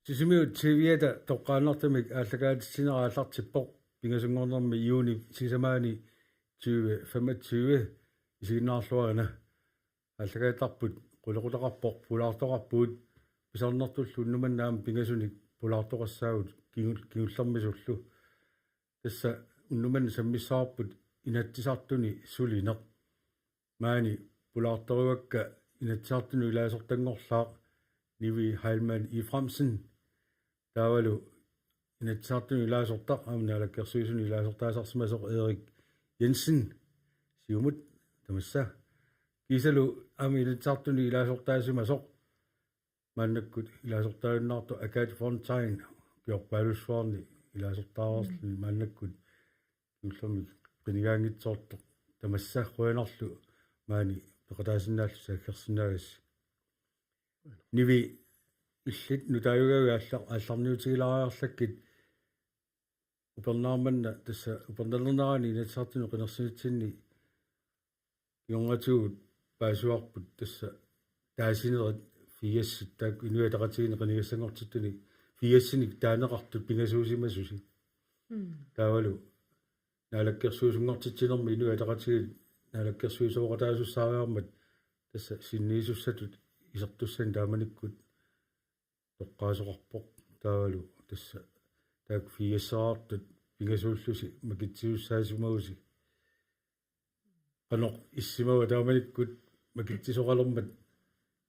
Sisimiut TV:tä toqqaannartamik ааллагаатиссинерааллартиппоq пингасунгорнэрми иуни сисамаани 2025 исигиннаарлуарина ааллагаатарпут qulaqutaqarpoq pulaartoqarpuut писарнартуллу нуманнаам пингасуник пулаартоqassaagut кигуллэрмисуллу тасса уннуман саммиссаарпут инатсисартуни сулинеq маани пулаарторуакка инатсаартуни илаасортангорлаақ Nivi Heilmann i Fremsen Tavalu inatsartun ilaasortaq amnaalakkersuisun ilaasortaasarsimasoq Erik Jensen siumut tamassa kisalu am inatsartun ilaasortaasimasoq mannakkut ilaasortaannaartu Akat Fontaine kiorpaalussuarni ilaasortaarsli mannakkut ullermi qinigaangitsoortoq tamassa quanarlu maani peqataasinnaallу saakkersinaagas Nivi illit nutaayugaga алларниутигилаариарлаккит упернаарманна тасса уперналернерани инатсартуну qenersinitsinni кионгатугут паасуарпут тасса таасинерат фиассит таак инуатақатигини qenigassangortittuni фиассиник таанеқартут пингасуусимасуси таавалу наалаккерсуусунгортитсинерми инуатақатигит наалаккерсуусоқатаасуссаариармат тасса синниисуссатут исертуссан тааманиккут тоққаасоқарпоқ таавалу тасса таак фиассаартут пингасууллуси макитсиуссаасумагуси канеқ иссимава тааманиккут макитсисоқалермат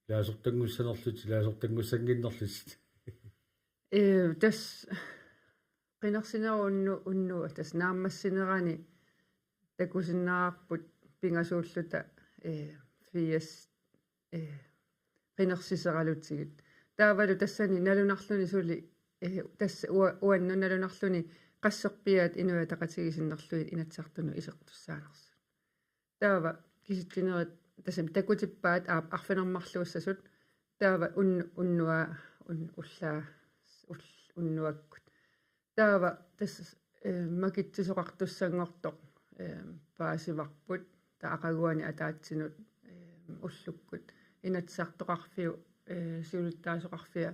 лаасортангуссанерлут лаасортангуссангиннерлут тас qinarsinerunnu unnua tas naammassinerani takusиннаарпут пингасууллута фиас qinarsiseralutsigit таавалу тассани налунарлуни сули тасса уанну налунарлуни qassерпиат инуатақатигисиннерлуи инатсартуну исертуссаанерсу таава киситтинерит тассам такутиппаат арфинермарлууссасут таава уннуа уллаа уннуаккут таава тасс макитсисоқартуссангортоқ паасиварпут таақагуани атаатсинут уллуккут инатсартоқарфиу сиулуттаасоқарфиа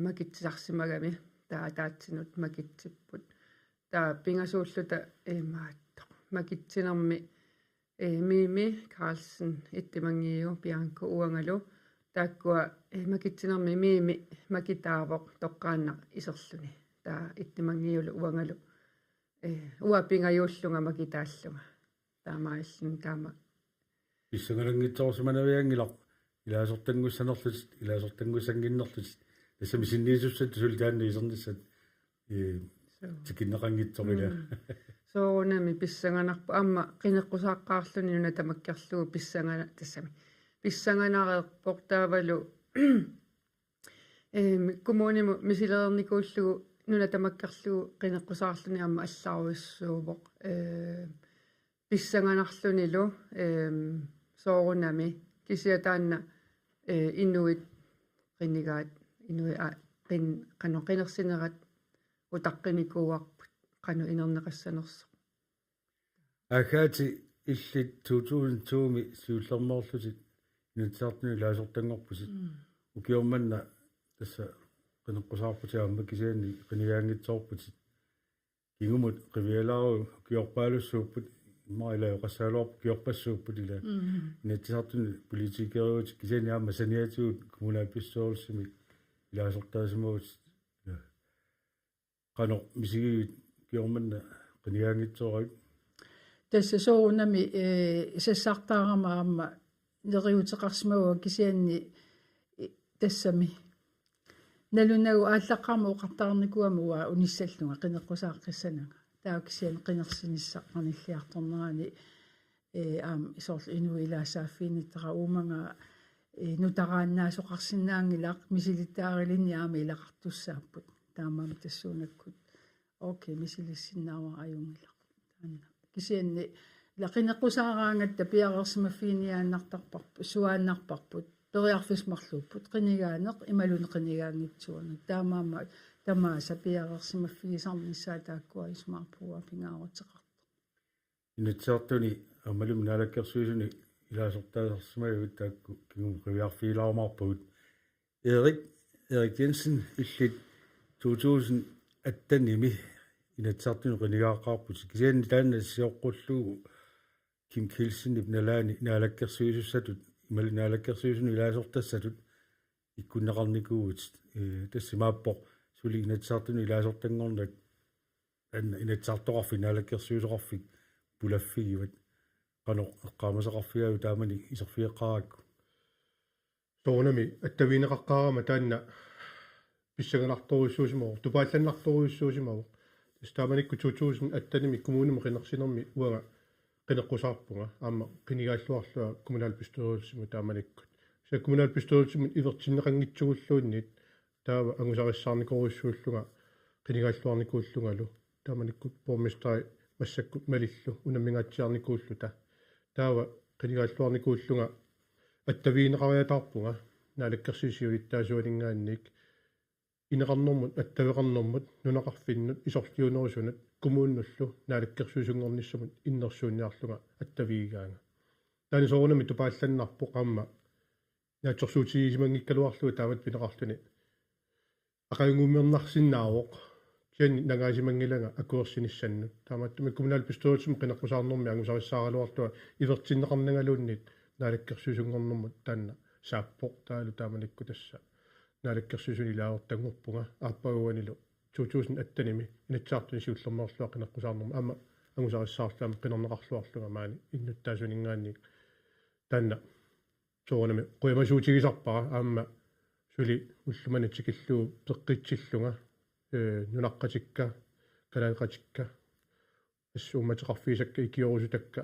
макитсисарсимагами таатаатсинут макитсиппут таа пингасууллута маатто макитсинерми мими Карлсен иттимангиу пианко уангалу тааккуа макитсинерми мими макитаавоқ тоққаанна исерлүни таа иттимангиулу уангалу уа пингаюуллунга макитааллунга таамааллун таама иссангалангитсоорсиманавиангилар илаасортангуссанерлут илаасортангуссангиннерлут тассами синниисуссат султаанни исерниссат тикиннеқангитсорила соонами писсанганарпу аама qinеққусааққаарлуни нуна тамаккерлугу писсангана тассами писсанганареерпоқ таавалу коммуниму мисилерникууллугу нуна тамаккерлугу qinеққусаарлуни аама алларуиссуувоқ писсанганарлунилу соорунами кисиатаанна инуит qinnigaat инуи qinерсинерат утаққиникууарпут qanu инернеқассанерсо агаати иллит 2002ми сиуллермоорлутит инатсаартуни лаасортангорпусит укиорманна тасса qinеққусаарпутиаама кисиани qinigaangitsoorputit кигумут qivиалаару киорпаалуссууппут маилаоқассаалуарпу киорпассууппут ила инатсаартуни политикериут кисианиаама саниатигут коммунаапписсуорсими илаасортаасимагут qano misigit kiormanna qinigaangitsoorag тасса соорунами сассартаарама аама нериутеқарсимагуа кисианни тассами налунагу ааллаққарма оқартаарникуамуа униссаллунга qinеққусааққиссанага таа кисиан qinерсиниссаққарниллиарторнерани аам исоорлу инуилаасааффиниттара ууманга нутарааннаасоқарсинаангилаақ мисилиттаарилинни аама илақартуссааппут таамаама тассуунаккут окей мисилиссиннаава аюнгилақ таанна кисианни лақинеққусаараангатта пиарерсимаффиниааннартарпарпу суааннарпарпут периарфисмарлууппут qinigaanеқ ималуне qinigaangitsuuna таамаама тамааса пиарерсимаффигисарниссаа тааккуа исмаарпуа пингааруутеқарта инатсаартуни амалум наалаккерсуисуни илаасортаасарсимагут таакку кигум qivиарфиилаармаарпагут Erik Erik Jensen illit 2000 attannimi inatsartunu qinigaaqaarput kisianni taanna siоққуллугу Kim Kielsen ibnalaani naalakkersuisussatut imalnaalakkersuisunu ilaasortassatut ikkunneqarnikuut tassimaappoq suli inatsartunu ilaasortanngornak anna inatsartoqarfi naalakkersuisoqarfik pulaffigivat qano eqqaamasaqarfiagu taamani iserfieqqarakku toonami attaviineqaqqaarama taanna pissaganartoruissuusimaru tupaallanartoruissuusimaru taamanikku 2000 attanimi kommunumi qinersinermi uanga qineqqusarpunga aamma qinigaalluarlua kommunalbestyrelsesmu taamanikkut sa kommunalbestyrelsesmu ivertinneqanngitsugulluunnit taava angusarissarnikoruissuullunga qinigaalluarnikuullungalu taamanikkut borgmesteri massakkut malillu unammingaatiarnikuulluta taava qinigaalluarnikuullunga attaveeneqariataarpunga naalakkersiisiuittaasualingaannik ineqarnermut attaveqarnermut nunaqarfinnut isorliunersunut kumuunnullu naalakkersuusungornissamut innersuunniarlunga attaviigaanga taani soorunami tupaallannarpu qamma naatsorsuutigisimangikkaluarluu taamat pineqarluni aqaangummiernarsinnaawoq kianni nagaasimanngilanga akuersinissannut taamattumi kommunalbestyrelsesum qineqqusaarnermi angusarissaaраluartua ivertinneqarnangaluunnit naalakkersuusungornermut taanna saappoq taalu taamanikku tassa naalakkersuusuni ilaaortangorpunga aappaguanilu 2000 attanimi inatsaartuni siullermerlua qineqqusaarnerma amma angusarissаарlaama qinerneqarluarlunga maani innuttaasuningaanni taanna soonami qoyamasuutigisarpara aamma suli ullumanatsikilluu peqqitsillunga nunaqqatikka kalaaqatikka assuumateqarfiisakka ikiorusutакка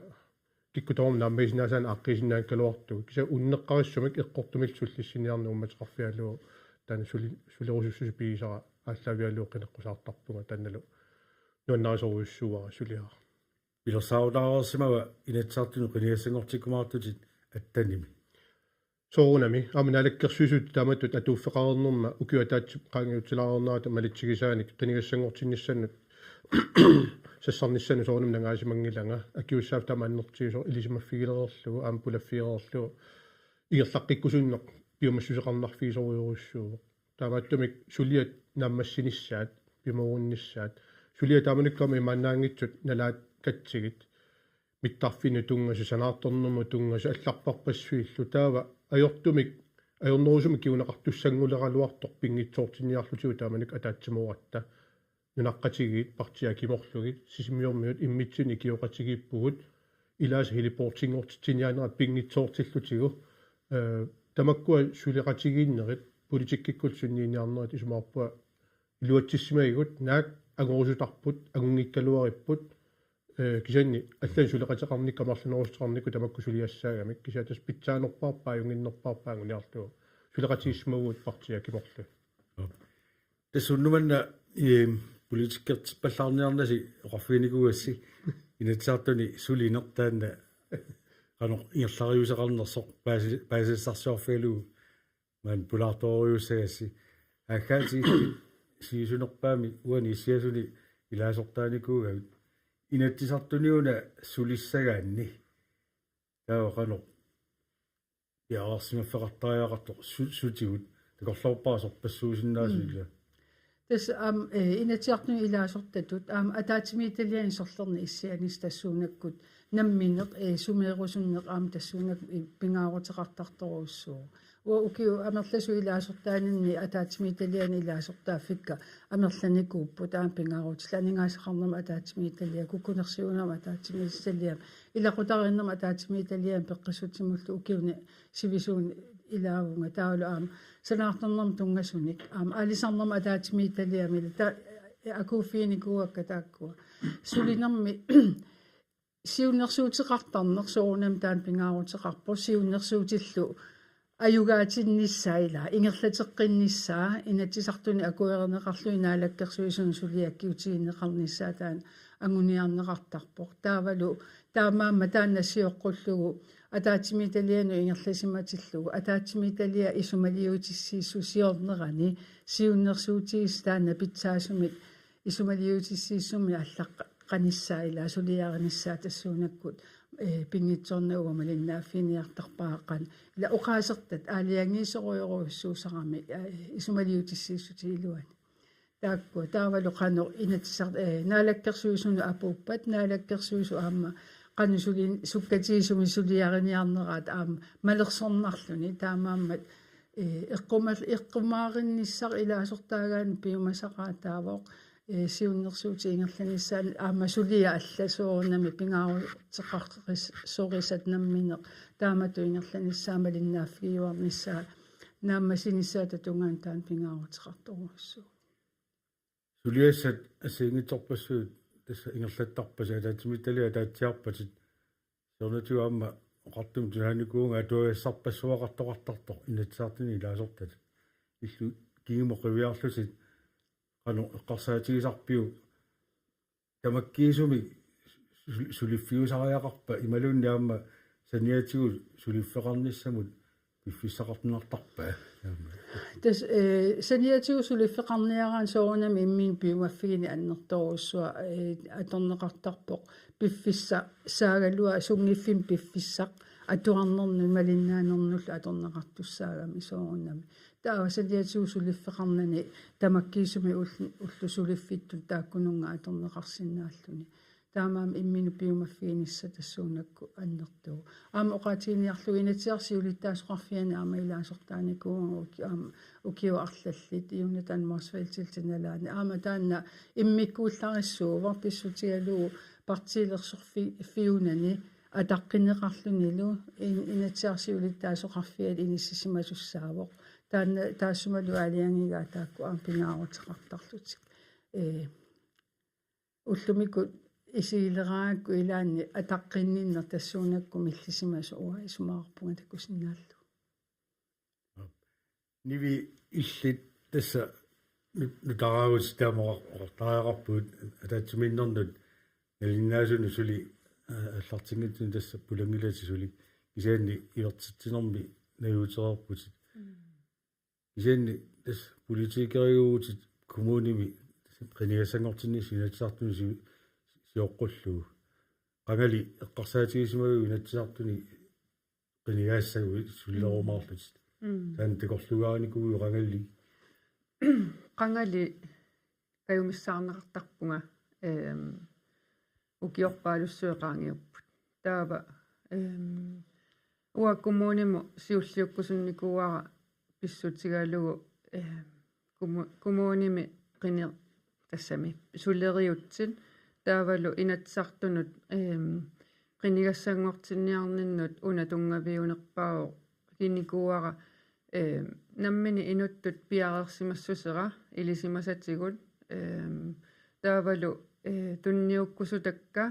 киккуторум нааммисинаасаан ааққисиннаан калуарту киса уннеққариссумик эққортумиллсуллиссиниарну умматеқарфиалуу таана сулерусуссуси пигисара ааллавиалуу қинеққусаартарпунга таанналу нуаннарисоруйуссууара сулиара илерсаулаарсимава инатсаартуну қиниассангортиккумаартутит аттаними соорунами аминалаккерсуисут тааматтут атууффеқарернерма укиутаатсип qaangiutsilаарернаата малитсигисааник қинигассангортинниссаннут сассарниссану соорнум нагаасимангилага акиуссаав тамааннертигисо илисимаффигилерерлугу аампулаффигерерлугу игерлаққиккусуннеқ пиумассусеқарнарфигисоруйоруссууво таамааттумик сулиат нааммассинissaат пиморуннissaат сулиа тааманикками мааннаангитсут налаат катсигит миттарфину тунгасу санаарторнэрму тунгасу алларпарпассуиллу таава ajortumik ajornerusumik kiunaqartussanguleraluartor pinngitsoortinniarlutigu taamanik ataatsimooratta nunaqqatigit partiakimorlugit sisimiormiut immitsun ikioqatigippugut ilaas hiliportingortitiniaanera pinngitsoortillutigu tamakkua suliqatigiinnerit politikkikkul-sunniiniarnerit isumaarpua iluatsissimagigut naak angorusutarput agungikkaluaripput кисанни аллан сулеқатеқарник камарлунерустеқарникку тамакку сулиассааgamик кисатас питсааnerparpaa юнгиннерparpaa сулеқатииссмагуут партия киморлу тассуннуманна политиккерт паллаарниарнаси оқарфиникуасси инатсаартуни сулинертаанна qano иерлариусеқарнерсоқ паасиссарсуарфиалугу маан пулаарториуссаасси ааккаати сиисунерпаами уани иссиасуни илаасортааникуугагут инаттисартуниуна сулиссагаанни таавақано яарсимаффеқартариақартоқ сутигут такорлорпаасор пассуусиннаасуила тас инатиартуни илаасортатут атаатимииталиани сорлерни иссианис тассуунаккут намминеқ сумеерусуннеқ тассуунак пингаарутеқартарторуссуу укиу амерласу илаасортаанинни атаатимииталиани илаасортааффикка амерланикууппу таам пингаарутиланигаасақарнерма атаатимииталиа куккунерсиунерма атаатимииссалиам илақутариннерма атаатимииталиам пеққиссутимуллу укиуни сивисуун илаавунга таалу санаарторнерма тунгасуник алисарнерма атаатимииталиами та акууффиникууакка тааккуа сулинерми сиуннерсуутеқартарнер соорунам таан пингаарутеқарпо сиуннерсуутиллу аюгаатиннissaila ингерлатеққиннissaa инатисартуни акуернеқарлу инаалаккерсуисун сулиаккиутигиннеқарнissaa таан ангуниарнеқартарпоқ таавалу таамаама тааннассиоққуллугу атаатимииталиану ингерласиматиллугу атаатимииталиа исумалиутиссииссу сиорнерани сиуннерсуутигис таанна питсаасумик исумалиутиссииссуми аллаққаниссаила сулиааранissaa тассуунаккут пингитсорнауга малиннааффиниартарпааққан ила уqaасертат аалиангиисоруйоруссуусарами исумалиутиссииссутигилуани таакку таавалу qanu inatissart naalakkersuisunu apuuppat naalakkersuisu aamma qanu sulin sukkatiisumi suliariniarneraat aamma malersornarluni taamaammat eqqumaarinissar ilaasortaagaani piumasaqaataavoq siunnersuutiingerlanissaan aamma sulia allasuorunami pingaaruteqqarris sorisat nammineq taamatuingerlanissаа malinnaaffigiuarnissaa naamma sinissaata tungaan taan pingaaruteqartorussuu Suliassat asiingitorpassuut tassa ingerlattarpasa ataatsimitalia taatiarpatit sornatuamma oqartum tunaanikuunga atuassarpassuaqartoqartartoq inatsaartini ilaasortat illu kingimoqiviarlusit qanu eqqarsaatigisarpiu tamakkiisumi suliffiusariaqarpa imalunni aamma saniatigu suliffeqarnissamut piffissaqartunartarpa tas saniatigu suliffeqarniaraan soorunami immiin piumaffigini annertorussua atorneqartarpoq piffissa saagalua sungiffin piffissaq atuarnernu malinnaanernulla atorneqartussaagami soorunami taava saniatigu suliffeqarnani tamakkiisumi ullu suliffittut taakkununga atorneqarsinnaalluni taamaam imminu piumaffiinissa tassuunakku annertuu aama oqaatiiniarlu inatiarsiulittaasoqarfiani aama ilaasortaanikuunga aama ukiuarlallit iunatan marsfaltiltinalaani aama taanna immikkuullarissuu pissutigaluu partiilersorfiunani ataqqinneqarlunilu inatiarsiulittaasoqarfiat inissisimasussaawoq taanna taassumalu aaliangigaa taakku aam pingaaruteqartarlutik ullumikku isiileraakku ilaanni ataqqinninner tassuunakku millisimasua isumaarpunga takkusinnaallu nivi illit tassa nutaraagut taamaqartariaqarpuut ataatsuminnernut nalinnaasunu suli аллартингитсун тасса пулангилати сули кисаанни илертитсинерми наюутерерпутит кисаанни тас политикериуутит коммуними qiniassangortinnissi inatsartuni siоққуллугу qangali eqqarsaatigisumagу inatsartuni qiniaassagу sullerumаарlut таан тикорлугааникугу qangalli qangali kajumissаарneqartarpunga ukiorpaalussueqaangiupput taava uа kommunimo siulliukkusunnikuara pissutigalugu kommunimi qini тассами суллериутсин таавалу инатсартунут qinigassangortinniarninnut una tuнгавиунерпао киникуара наммини инуттут пиарерсимассусера илисимасатигут таавалу тунниуккусутакка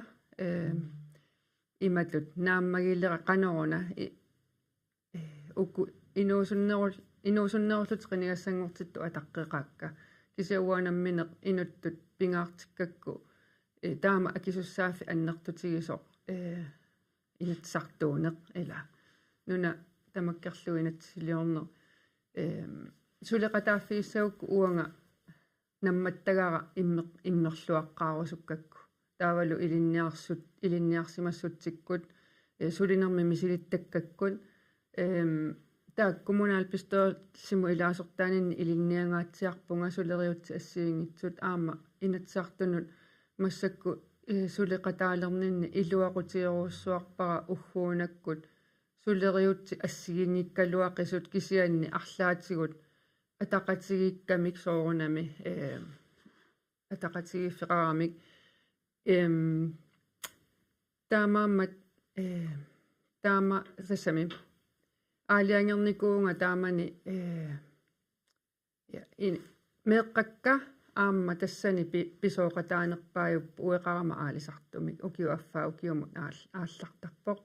иматут нааммагиллера каноруна уку инуусуннеруллут qinigassangortittu атаққеқаакка кисауанамминеқ инуттут пингаартиккакку таама акисуссааффи аннертутигисоқ инатсартуунеқ ила нуна тамаккерлу инатсилиорнер сулеқатааффигиссагукку уанга намматтагара иммерлуаққаарусуккакку таавалу илинниарсимассутсиккут сулинерми мисилиттаккаккут таа коммунаал пистоорсиму илаасортаанинни илинниангаатсиарпунга сулериутси ассиингитсут аама инатсартунут массакку сулеқатаалернинни илуақутиеруссуарпара уггуунаккут сулериутси ассигингиккалуақисут кисианни арлаатигут атақатигиккамик соорунами атақатигиффеқарамик таамааммат таама тассами аалиангерникуунга таамани меэққакка аама тассани писооқатаанерпааюп уеқарама аалисартумик укиуаффаа укиумут ааллартарпоқ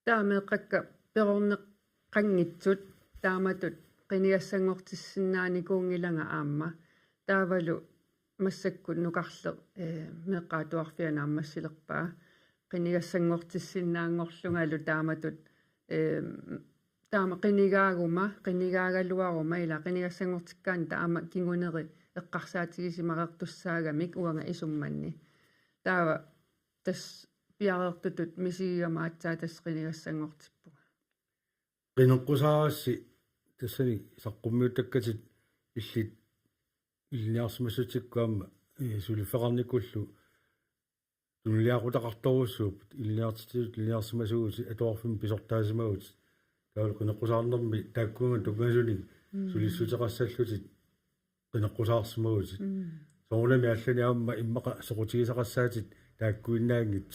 таа меэққакка перорнеққангитсут тааматут qinigassangortissиннааникуунгилага аама таавалу массаккут нукарле меэққаатуарфиана аммассилерпаа qinigassangortissиннаангорлунгалу тааматут таама qinigaagalluaruма ила qinigassangortikkaan таама кингунери эққарсаатигисимареэртуссаагамик уанга исумманни таава тас piareertutut misiigamaatsaa tasqinigassangortippuga qinoqqusarassi tassani saqqummiutakkatit illit ilniarsmassutikkuamma sulifeqarnikullu tunliaqutaqartorussuup ilniartitut ilniarsimasuuti atuarfim pisortaasimagut kaul qinoqqusarnermi taakkuunga tukangasuni sulissuteqassallutit qinoqqusaarsmagutit soornami allani aamma immaqa soqutigisaqassaatit taakkuinnaangit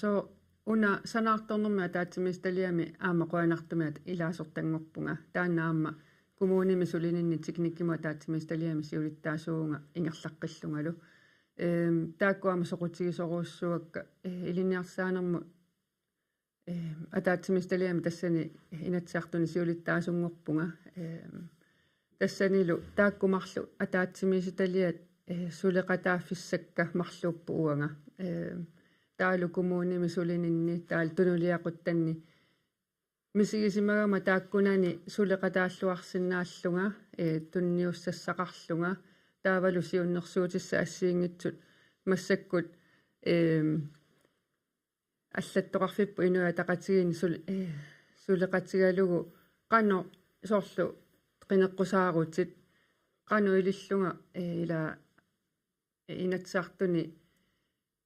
so una sanaartornermi ataatsimistaliami aama qoanartumiat ilaasortangorpunga taanna aamma kommunimi sulininni tiknikkimo ataatsimistaliami siulittaasuunga ingerlaqqillungalu taakkuama soqutigisoruussuakka iliniarsaanermu ataatsimistaliami tassani inatsiartuni siulittaasungorpunga тассанилу тааккумарлу атаатсимиситалиат сулеқатааффиссакка марлууппу уанга таалу коммуними сулининни таал тунулиақуттанни мисигисимагама тааккунани сулеқатааллуарсинааллунга тунниуссассақарлунга таавалу сиуннерсуутисса ассиингитсут массаккут аллаттоқарфиппу инуа тақатигини сулеқатигалугу қано соорлу qinеққусаарутит qanu ilillunga ila inatsartuni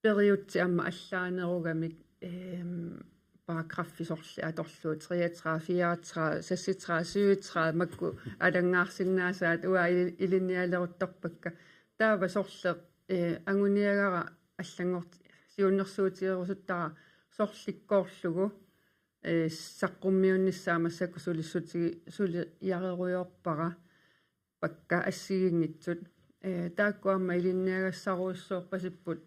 periutsi amma allaanerugamik paragraffisorli atorluut 33 34 33 makku alangaarsinnaasaat ua ilinnialeruttorpakka taava sorleq anguniagara allangorti siunnersuutigerusuttara sorlikkoorlugu saqqummiunnissaamassakku sulissutigi suli yareruyorpara pakka assiginnitsut taakkuamma ilinniagassaruussoorpasipput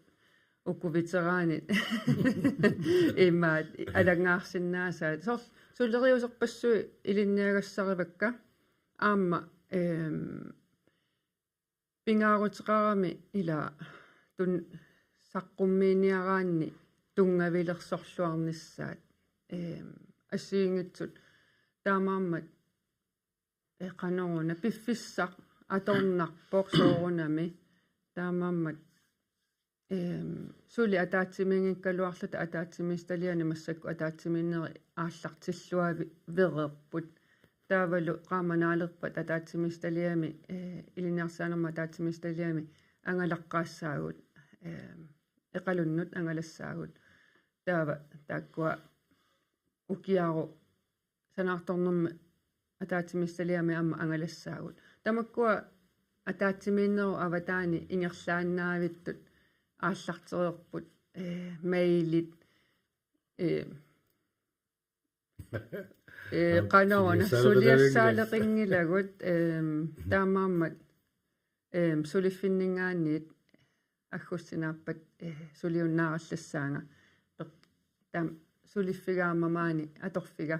ukuviteraanit immaat alangaarsinnaasaat suleriuserpassui ilinniagassarivakka aamma pingaarutiqarami ila tun saqqummiiniaraanni tungavilersorluarnissaat ассиингитсут таамааммат эқаноруна пиффиссақ аторнарпоқ соорунами таамааммат сули атаатсимингиккалуарлута атаатсимисталиани массакку атаатсиминнери ааллартиллуави верерпут таавалу qaamanaaleerpat атаатсимисталиами илинерсаанерма атаатсимисталиами ангалаққаассаагут эқалуннут ангалассаагут таава тааккуа укиару санаарторнэрми атаатсимисталиами аама ангалассаагут тамаккуа атаатсимииннеру аватаани ингерлааннаавиттут ааллартерерпут мейлит канаона сулиассаалеқингилагут таамааммат сулиффиннингаанниит аггуссинаарпат сулиуннаараллассаanga там сулиффигаамамаани аторфига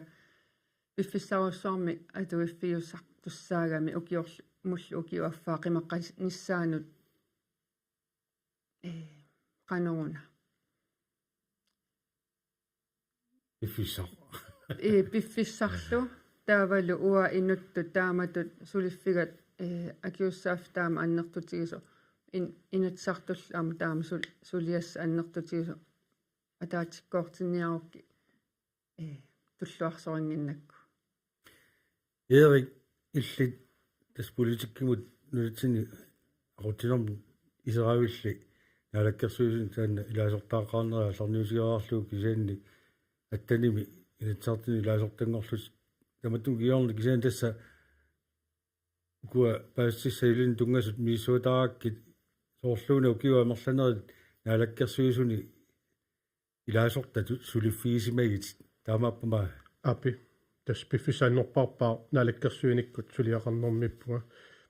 пиффиссаруссуарми атуиффиуссартуссаагами укиорлу муллу укиуаффаа қимаққаниссаанут канаона пиффиссар пиффиссарлу таавалу уа инутту тааматут сулиффигат акиуссааф таама аннертутигисо инатсартуллаама таама сулиасса аннертутигисо атаатиккоортинниарукки туллуарсорингиннакку Erik illit tas politikkimut nulitsini arutinermu Israelilli naalakkersuusun taanna ilaasortaaqaarnera sarniusigaarluuk kisaanni attanimi inatsartini ilaasortangorlus tamattum kiorni kisaan tassa kua paassissailin tungasut miisuutarakkit soorluuna ukiwa amerlanerit naalakkersuusuni ilaasortatut suliffiisimagit taamaappama api tas piffissaannorparpaa naalakkersuinikkut suliaqarnermippuga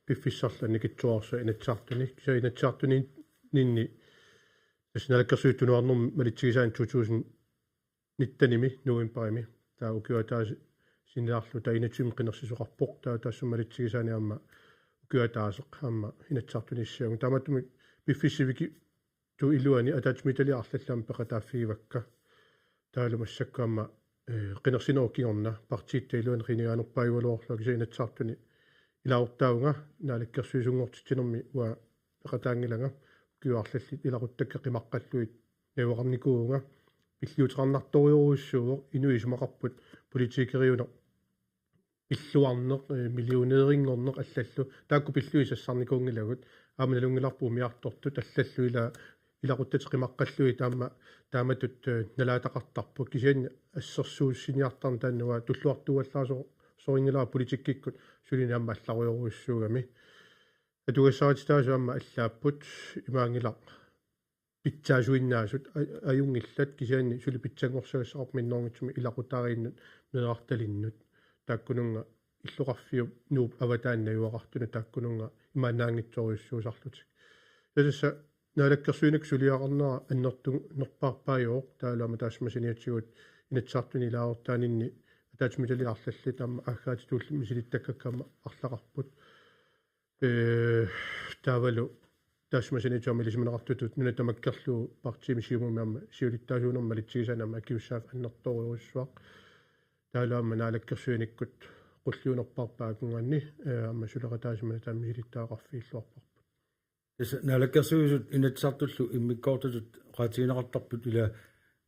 piffissarlani kitsuarsa inatsartuni kisa inatsartuni ninni tas naalakkersuuttunuarnermi malitsigisaan 2019 novemberimi taa ukiwa taas siniarlu ta inatsum qinersisoqarpoq taa taassum malitsigisaani amma ukiwa taaseq amma inatsartunissiagu taamatumi piffissiviki tu iluani atatsmitali arlallam peqataaffigivakka taalumassakkaamma qinersinorkiorna partiitta iluan qiniaanerpaivaluorluak inatsartuni ilaortaunga naalakkersuusungortitinermi ua peqataangilanga кюарлаллит иларутtakкеқимаққаллуит науақарникуунга пиллиутеқарнарториоруссууо инуисумақарпут политикериуна иллуарнеқ миллионеерингорнеқ аллаллу таакку пиллуисассарникуунгилагут ааманалунгиларпу миартортут аллаллуила иларутtatеқимаққаллуи тааматут налаатақартарпут кисиан ассерсууссиниартарна тааннуа туллуартуаллаасо сорингилаа политиккиккут сулини амма алларуйоруссуугами атугассаатитаасу амма аллааппут имаангила питсаасуиннаасут аюнгиллат кисиани сули питсангорсагассақарп миннорнгитсуми илақутаарииннут меэарталиннут тааккунунга иллоқарфиу нууп аватаанна юақартуна тааккунунга имаанаангитсориуссуусарлутик тасса наалаккерсуинак сулиақарнера аннерту нерпаарпаайоо таалаама таасмасиниатсигут инатсаартуни лаортаанинни атаатмиталиарлалли таама аггаатитуулли мисилиттаккаккама арлақарпут таавалу таасмасиниатсуами лисиминеқартутут нуна тамаккерлуу партиимисиумумаама сиулиттаасуунерма литсигисаанама акиуссаак аннерториуруссуақ таалаама наалаккерсуиниккут qulluunerparpaakungani amma suleqataasumana taammiilittaaqarfiilluarparput tässä nälkäsyysut inatsartullu immikkoortutut qaatigineqartarput ila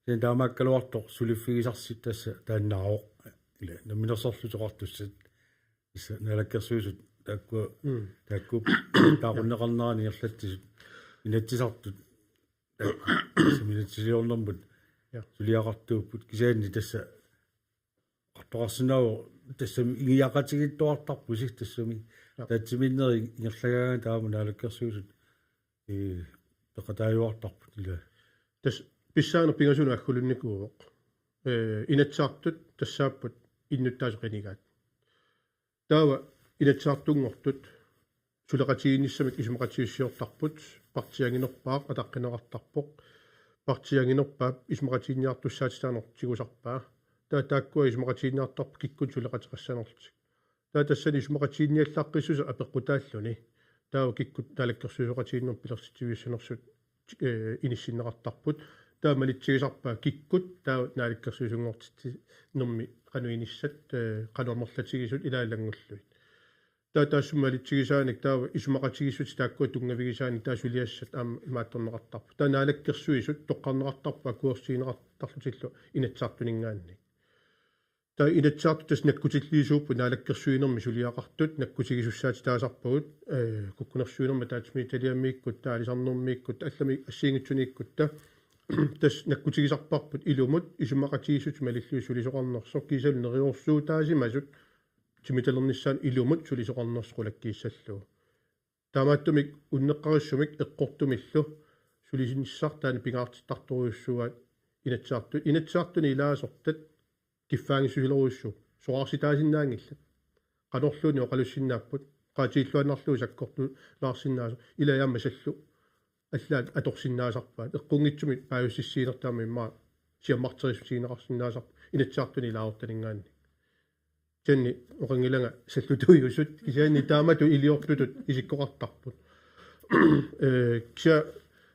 sen taamaakkaluartoq suliffigisarsit tassa taannaaroq ila naminersorlutoqartussat issa nälkäsyysut taakku taaqunneqarnerani erlattisut inatsisartut minitsiliornermut suliaqartuupput kisaanni tassa qartoqarsinaawo тассами игиақатигиттуартарпусик тассами таатсиминнери ингерлагаан таама наалаккерсуусут пеқатааюартарпут ила тас писсаана пингасуна аккулунникууоқ инатсаартут тассааппут иннуттаасеқинигаат таава инатсаартунгортут сулеқатигинниссамик исумақатигиссиортарпут партиангинерпаақ атаққинеқартарпоқ партиангинерпаап исумақатигинниартуссаатитаанертигусарпаа тааккуа исумақатигинниартарп киккун сулеқатеқассанерлутик таасани исумақатигинниаллаққиссуса апеққутааллуни таава киккут таалаккерсуусоқатигиннер пилерситивиуссанерсут иниссиннеқартарпут таамалитсигисарпаа киккут таава наалаккерсуусунгортити нерми қануиниссат қануамерлатигисут илаалангуллуит таасумалитсигисааник таава исумақатигиссут тааккуа тунгавигисааник таасулиассат аама имаатторнеқартарпу таа наалаккерсуисут тоққарнеқартарпаа куорсиинеқартарлутиллу инатсаартунингаанни та инатсаарту тас наккутиллиисууппу наалаккерсуинерми сулиақартут наккутигисуссаати таасарпагут куккунерсуинерма таатми талиаммииккут таалисарнэрмииккут аллами ассиингитсунииккут тас наккутигисарпарпут илумут исумақатигиссут малиллуи сулисоқарнерсо кисал нериорсуу таасимасут тимиталерниссаан илумут сулисоқарнерсқулаккииссаллуу таамааттумик уннеққариссумик эққортумиллу сулисинissar таани пингаартиттарторуйуссуаат инатсаартуни илаасортат киффаангисуилеруйуссу соарситаасиннаангиллат канорлууни оқалуссиннааппут qaatiilluannarluu sakkortu laarsinnaasa ilayaamma sallu аллаат аторсиннаасарпаат эққунгитсумит паависсиинертаама иммаа сиаммартерисусиинеқарсиннаасар инатсаартуни лаортанингаанни тэнни оқангилага саллутуйусут кисаани таамату илиорлутут исиккоқартарпут киса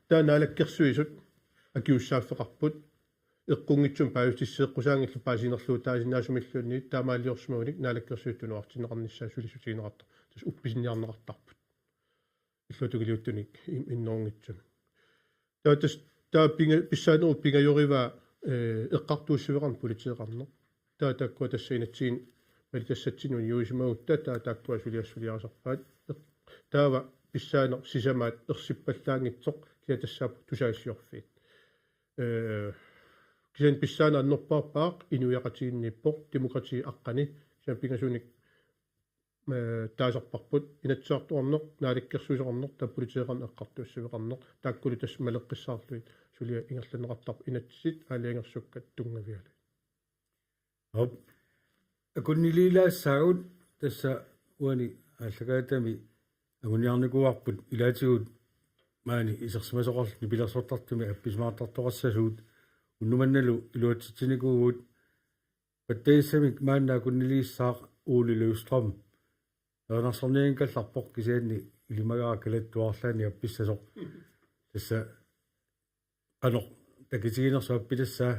таанаалаккерсуисут акиуссааффеқарпут эққунгитсум паависсиеққусаангилла паасинерлуу таасиннаасумиллуунни таамаалиорсмауник наалаккерсуитуну сулисутиинеқарта тас упписинниарнеқартарпут иллутугилиуттуник инноонгитсум таатас таа писсаанеру пингайорива эққартууссуверан политеқарнер таатаккуа тассаинатсиин малитассатсинун юисмагутта таатаккуа сулиассулиарсарпаат таава писсаанер сисамаат ерсиппаллаангитсоқ киа тассаап тусаассиорфиит кисен писсаана аннерпаарпаақ инуяқатигинниппоқ демократии аққани кисен пингасуник таасарпарпут инатсаартуарнеқ нааликкерсуисеқарнеқ таполитеқарн эққартууссуеқарнеқ тааккули тас малеққиссаарлуит сулиа ингерланеқартарп инатсит аалиангерсуккат тунгавиала оп акуннилилаассаагут тасса уани аллагаатами агуниарникуарпут илаатигут маани исерсимасоқарлни пилерсортартуми апписмаартартоқассасуут уннуманналу илуатситсиникуугут паттаиссамик мааннаа куннилииссаақ уулилуустрам ернарсорниин калларпоқ кисианни илимагаа калаттуарлаани апписсасоқ тасса канеқ такитигинерсуаппилассаа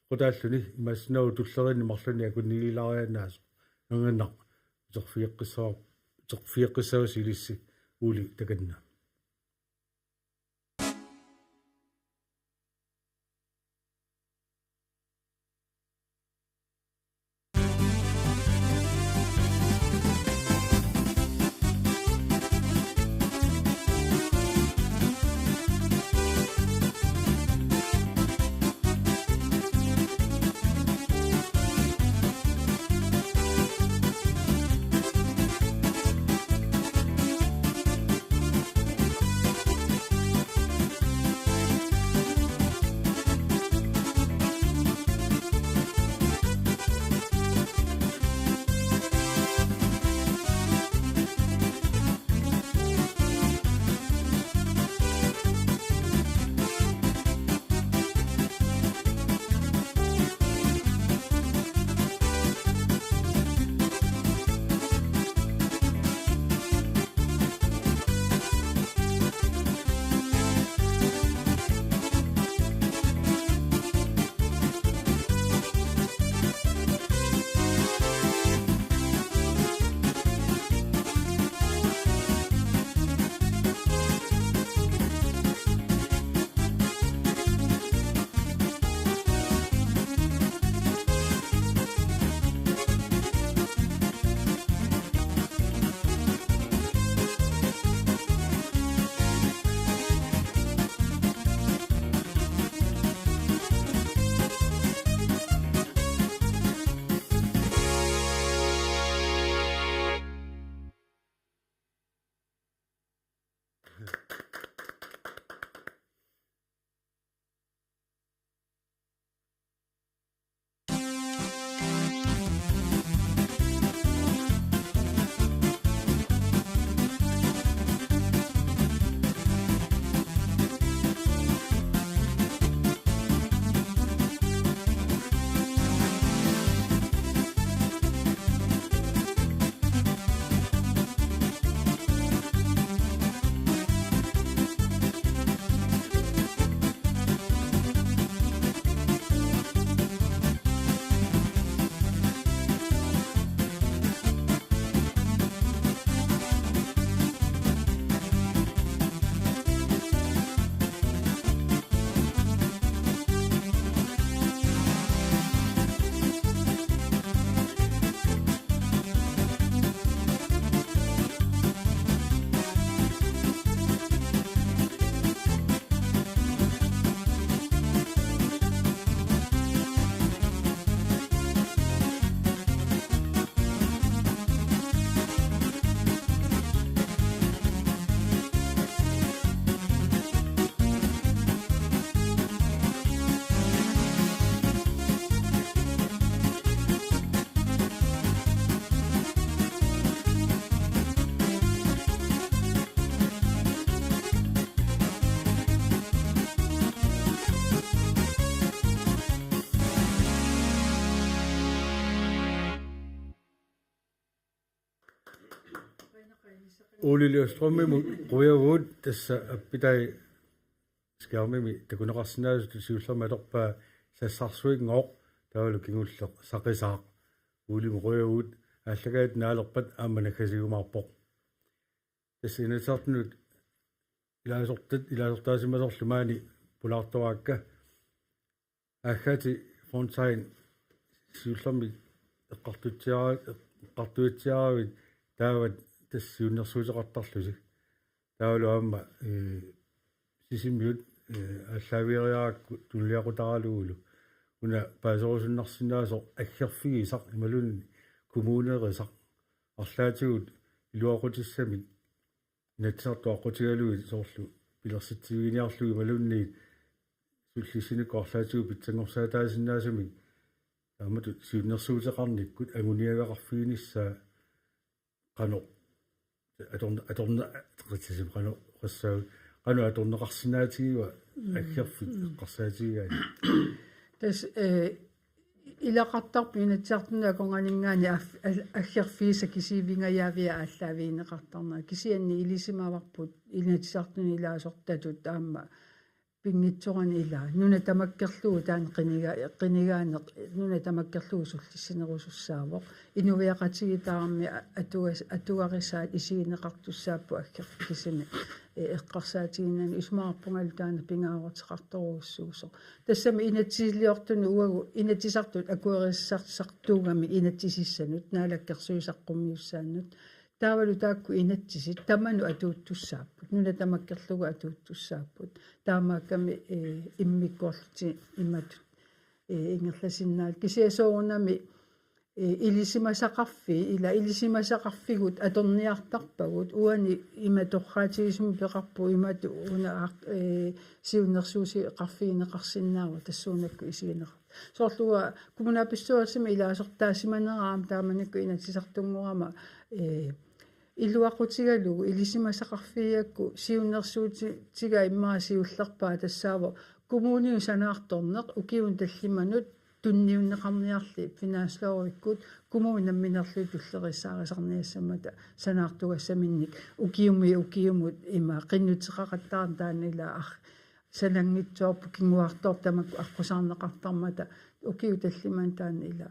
qutaalluni imassinavu tullerinni marluni akunniililariannaas nangannaq iterfiiqqissao iterfiiqqissavas ilissi uuli takanna Oli Löfström rujavuut tässä pitäi skärmimi takuneqarsinaasu siullermatorpa sassarsuigngoq taalukingullaq saqisaaq ulimu rujavuut ааллагаат наалерпат ааманаггасигумаарпоқ тассинасартнут илаасортаасимасорлумаани пулаартораакка аггаати фронтайн сиуллерми эққартуутсиаравит таават тассиуннэрсуутеқартарлусик таавалу аама сисимиут аллавиариаракку туллиақутаралуулу уна паасорусуннарсинаасо аггерфигисақ ималунни kommunerisaq арлаатигут илуақутиссами натсартуаққутигалуи соорлу пилерситсивиниарлуги малунни суллисинукку арлаатигу питсангорсаатаасиннаасами таамату сиуннерсуутеқарниккут агуниагақарфигиниссаа қано аторна қатсисим қано қассаа қано аторнеқарсинаатигива аггерфит эққарсаатигаани тас илақартарпу инатсиартуна конганинггаани аггерфииса кисивингаяавиа ааллаавиинеқартарнаа кисианни илисимаварпут инатсиартуни илаасортатут таама пингитсорани илаа нуна тамаккерлугу таан қинигаане нуна тамаккерлугу суллиссинерусуссаавоқ инувиақатигитаарми атуарисаат исигинеқартуссааппу аггерфикисини эққарсаатигиннани исмаарпунгалу таана пингааортеқарторуссуусо тассами инатсилиортуну уагу инатсисартут акуериссартугами инатсисиссанут наалаккерсуисаққумиуссааннут таавалу таакку инатсисит таману атууттуссааппут нуна тамаккерлугу атууттуссааппут таамаакками иммиккуарлути иматут ингерласиннаат кисиасоорунами илисимасақарфи илисимасақарфигут аторниартарпагут уани иматорраатигисум пеқарпу имату уна сиуннерсууси қарфигинеқарсиннаава тассуунакку исигинеқар соорлуга кумунаписсуарсими илаасортаасиманераам тааманакку инатсисартунгорама илуақутигалугу илисимасақарфиакку сиуннерсуутига иммаа сиуллерпаа тассаава коммуниу санаарторнеқ укиун таллиманут тунниуннеқарниарли финанслоориккут коммунамминерлу туллерисаарисарниассамата санаартугассаминник укиумут има қиннутеқақаттаар таанила санангитсоорпу кингуартоор тамакку аққусаарнеқартармата укиу таллиман таанила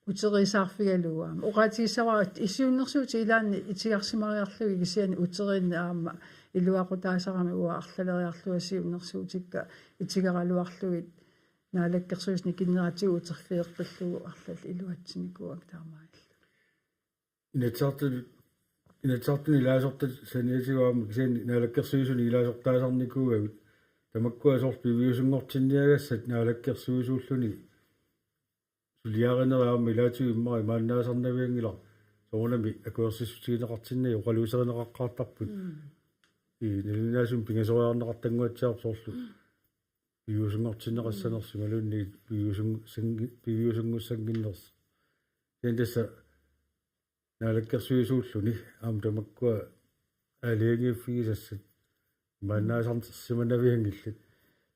утерисаарфигалуаама оqaатигиссаварат исиуннерсуути илаанни итигарсимариарлуги кисиани утеринна аама илуақутаасарами уа арлалериарлуасиуннерсуутикка итигаралуарлугит наалаккерсуисни киннератигу утерфиеққиллугу арлал илуатсиникуак таамааллу инатсартуни илаасортат саниатигуаама кисиани наалаккерсуисуни илаасортаасарникуугагут тамаккуасоор пивиусунгортинниагассат наалаккерсуисууллуни сулиаринераама илаатигу иммари мааннаасарнавиангила соонами акуерсиссутигинеқартинни оқалуусеринеқаққартарпут нилинаасум пингасориарнеқартангуатсиар соорлу пивиусунгортиннеқассанерси малунни пивиусунгуссангиннерс тендесса наалаккерсуисууллуни аама тамаккуа алиангиуффигисассат мааннаасарнерсиманавиангиллат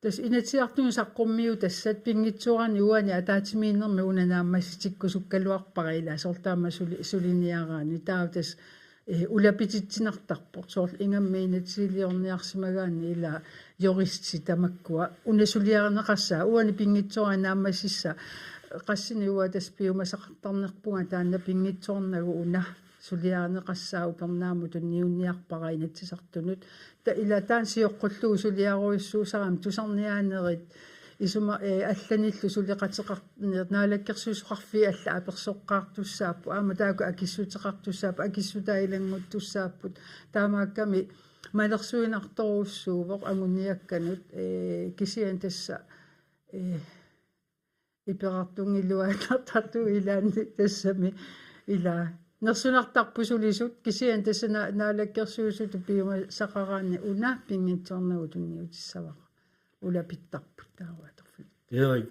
тас инатсиартуни саққуммиу тассат пингитсуарани уани атаатимииннерми унанааммасситиккусуккалуарпара илаасортаама сулиниараани таа тас улапититсинартарпо соорл ингамми инатсилиорниарсимагаани ила юристи тамаккуа унасулиарнеқассаа уани пингитсуарани нааммассисса qassini uwa tas piumasaqartarnerpunga taanna pingitsoornagu una suliarneqassаа upernaammu tunniunniarpara inatsisartunut ta ila taan siоққуллугу сулиаруиссуусарам тусарниааnerit исума алланиллу сулиқатеқар наалаккерсуусоқарфи алла аперсоққаартуссааппу аама тааку акиссутеқартуссааппу акиссутаилангуттуссааппут таамаакками малерсуинарторуссуувоқ агунниакканут кисиан тасса иперартунгилуаатартарту илаанни тассами ила нерсунартарпусулисут кисиан тасса наалаккерсуусуту пиума сақараанни уна пингитсорнагу тунниутиссаваqa улапиттарпут тааваторфи ерик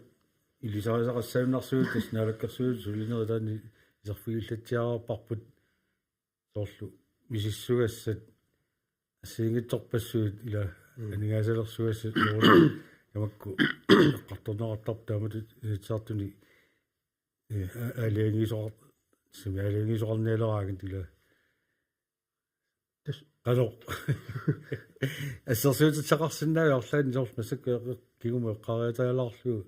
илисаасақассауннарсуут тас наалаккерсуут сулинеритаани исерфигиллатсиарапарпут соорлу мисиссугассат ассиингитсорпассуут ила анигаасалерсугассат ямакку эққарторнеқартарп таамату инатсаартуни алиангисоқар симаалиангисоқарниалераагин тила qalo ассерсуутитсақарсиннаавиарлаани сорл масакка кигума эққариатаалаарлугу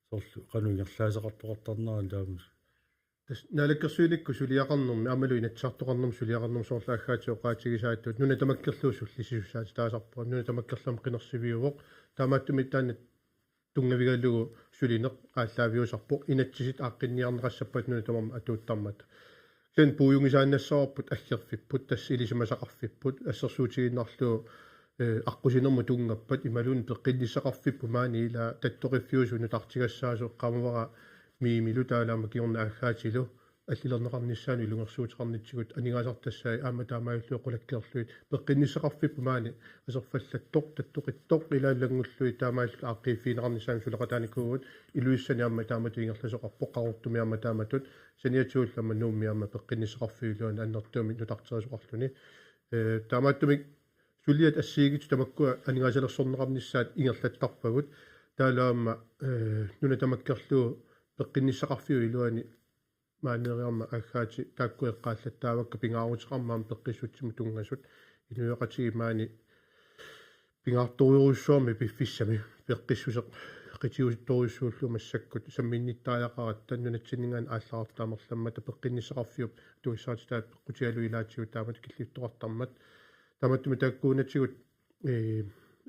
сорлу кануингерлаасақартоқартарнеран таамус налаккерсуиликку сулиақарнэрми амалу инатсартоқарнэрми сулиақарнэрми соорлааггаатио qaatigisaattut нуна тамаккерлуусул лисисусаат таасарпуа нуна тамаккерлам қинерсивиувоқ таамааттуми таанат тунгавигаллугу сулинеқ ааллаавиусарпо инатсисит ааққинниарнеқассаппат нуна тамам атууттармат кен пуюнгисаанассаарпут аггерфиппут тассилисимасақарфиппут ассерсуутигиннарлуу аққусинерму тунгаппат ималуун пеққиннissақарфиппу маани ила таттоқиффиусуну тартигассаасу эққамавара миимилу таалаама киорна аггаатилу аллилернеқарниссаани илунгерсуутеқарнитсигут анигаасартассаа аама таамааллуу қулаккерлуит пеққиннissақарфиппу маани асерфаллаттоқ таттоқиттоқ илааллангуллуи таамааллу ааққииффиинеқарнissaami сулеқатааникуугут илуиссани аама тааматуингерласоқарпоқ қарортуми аама тааматут саниатсууллама нуумми аама пеққиннissақарфиулуан аннертуами нутартерисоқарлуни таамааттуми сулиат ассиигит тамаккуа анигаасалерсорнеқарнissaат ингерлаттарпагут таалаама нуна тамаккерлуу пеққиннissақарфиу илуани маанериарма аггаати тааккуэққааллаттаавакка пингаарутеқармаам пеққиссутсиму тунгасут инуяқатиги маани пингаарториуруссуарми пиффиссами пеққиссусеқ qitiusittoriussuullu massakkut samminnittaajaqarat tannunatsinningaan ааллаартаамерламмата пеққиннissақарфиуп туиссаатитаат пеққутиалу илаатсигут таамат киллиттоқартармат тааматтуми тааккуунатсигут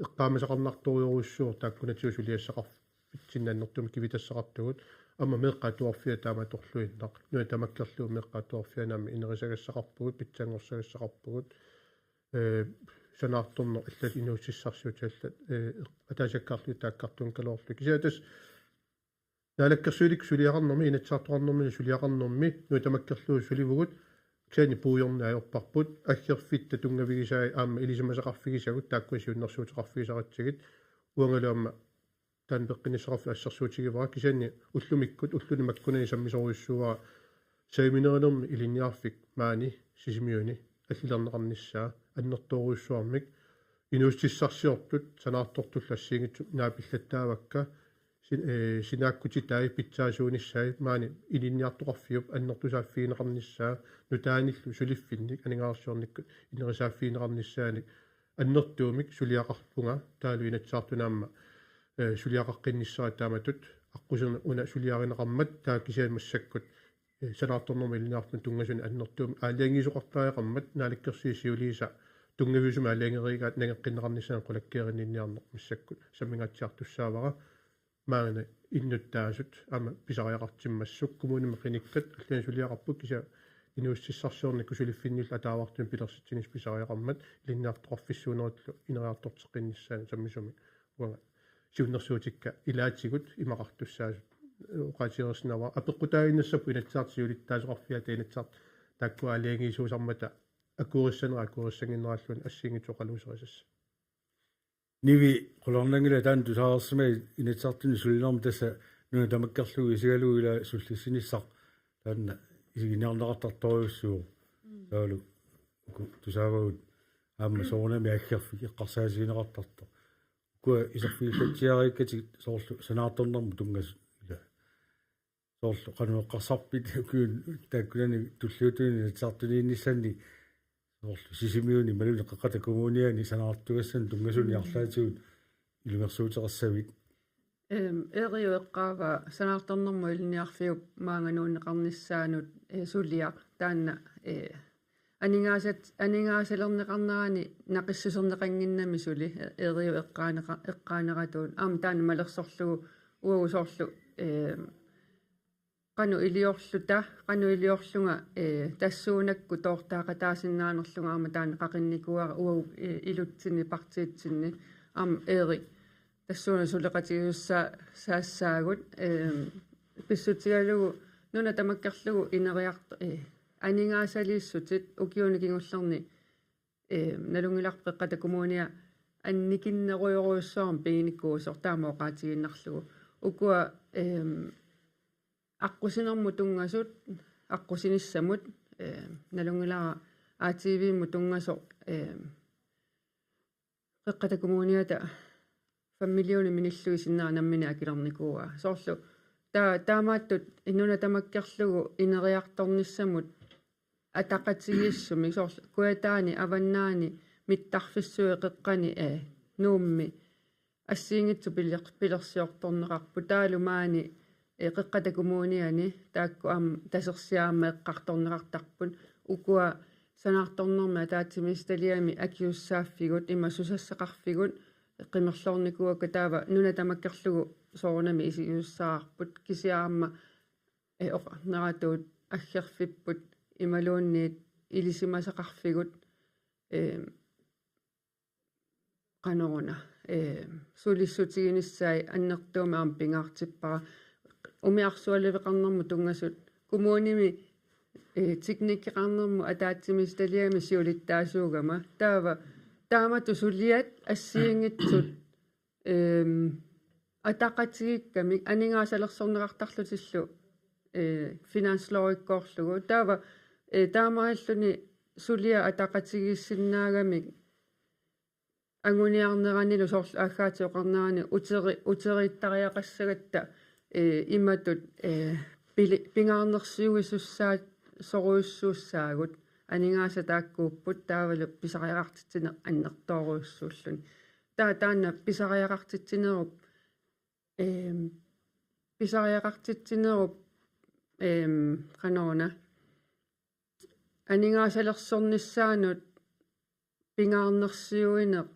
эққаамасақарнарториуруссуур тааккунатсигу сулиассақарфитсиннааннэртуми кивитассақартугут ама меққатуарфиа тааматорлуиннақ нуа тамаккерлуу меққатуарфианаами инерисагассақарпугут питсангорсагассақарпугут санаарторнер аллат инууссиссарсуутааллат атаасаккаарлу тааккартун калоорлу кисаатас наалаккерсуилик сулиақарнерми инатсаартоқарнерми сулиақарнерми нуа тамаккерлуу суливугут ксаани пуйорнааёрпарпут аггерфитта тунгавигисаа аама илисимасақарфигисагут тааккуисиуннэрсуутеқарфигисаратсигит уангалуама таан пеққинissақарфи ассерсуутигивара кисаани уллумиккут уллуни маккунани саммисоруйуссуара саиминеринерми илинниарфик маани сисимиуни аллилернеқарниссаа аннерторуйуссуармик инуустиссарсиортут санаартортуллассиигитсу наапиллаттаавакка синааккутитаи питсаасуунissaи маани илинниартоқарфиуп аннертусааффиинеқарниссаа нутааниллу сулиффинник анигаарсуорникку инерисааффиинеқарниссааник аннертуумик сулиақарпунга таалу инатсаартунаама сулиақаққиннссаа тааматут аққусерна уна сулиаринеқармат таакисаамассаккут санаарторнерми илинаартун тунгасуни аннертуumi аалиангисоқартаақармат нааликкерсиисиулииса тунгавиусума аалиангеригаат нагеққиннеқарниссаан қулаккееринниарнеқ массаккут саммингатсиартуссаавара маана иннуттаасут ама писариақартиммассук кумунима қиниккат аллаани сулиақарпут киса инуиссиссарсуорникку сулиффиннилла атаавартун пилерситсинис писариақармат илиннаартоқарфиссуунерутлу инериартортеққиннссаани саммисуми уанга сиуннэрсуутикка илаатсигут имақартуссаасут оқаатиерснава апеққутаагиннассапу инатсаартиулиттаасоқарфиата инатсаарт тааккуалиангиисуусармата акуриссанерааллун ассингитсоқалуусерисасса ниви qulornangila taan tusaarsima inatsaartuni sullinermi tassa nuna tamakkerlugu isigaluila sullисинissaq taanna isiginiarneqartartoriussuu taalu tusaavagut aamma soornami aggerfik eqqarsaasigineqartartor kua iserfigillatsiariikkati soorlu sanaartornermu tungasut ila soorlu qanueqqarsarpit kuun taakkunani tulliutuini inatsaartuniinnissanni soorlu sisimiuni maluni qaqqata kumuuniani sanaartugassan tungasuni arlaatigut ilungersuuteqassavit эриу эққаава санаартарнэрму илниарфиуп маангануунеқарнissaанут сулиақ таанна анигаасалернеқарнерани нақиссусернеқангиннами сули эриу эққаанератуун аама таана малерсорлугу уагусоорлу qanu iliorluta qanu iliorlunga tassuunakku toortaaqataasinnaanerlunga aama taana qaqinnikuara uagu ilutsini partiitsinni aama eeri tassuuna suleqatigiussa saassaagut pissutigalugu nuna tamakkerlugu ineriart aningaasaliissutit ukiunikingullerni nalungilarpeqqata kumuunia annikinneruyoruussoorm piinikkuusor taamoqaatiginnarlugu ukua аққусинерму тунгасут аққусинissamут налунгилара аативимму тунгасо қеққатакумуниата фамилиуни миниллуисиннаа наммина акилерникууа соорлу таамааттут иннуна тамаккерлугу инериарторнissamут атақатигиссуми сорл куатаани аваннаани миттарфиссуи қеққани нуумми ассиингитсу пилерсиорторнеқарпу таалумаани қеққата коммуниани таакку тасерсиаама эққарторнеқартарпут укуа санаарторнерма таатсимисталиами акиуссааффигут имасусассақарфигут qimmerlornikuakka taava nuna tamakkerlugu soornami isiussаарput kisiaamma oqarneratuut aggerfipput imaluunniit ilisimasaqarfigut qanoruna sulissutiginissai annertuuma aam pingaartippara umiarsualeveqarnermu tungasut kumuunimi teknikkeqarnermu ataatsimisitaliami siulittaasuugama taava taamatu suliat assiingitsut ataqatigikkami aningaasaleqsornerartarlutillu finanslorikkoorlugu taava taamaalluni sulia ataqatigissinnaagami anguniarneranilu soorlu aggaatioqarnerani uteriittariaqassagatta immatut pingaarnersiugissussaat soruissuussaagut aningaasa taakkuupput taavalu pisariaqartitsine annertooruussuulluni taana pisariaqartitsinerup qanoruna aningaasaleqsornissaanut pingaarnersiuineq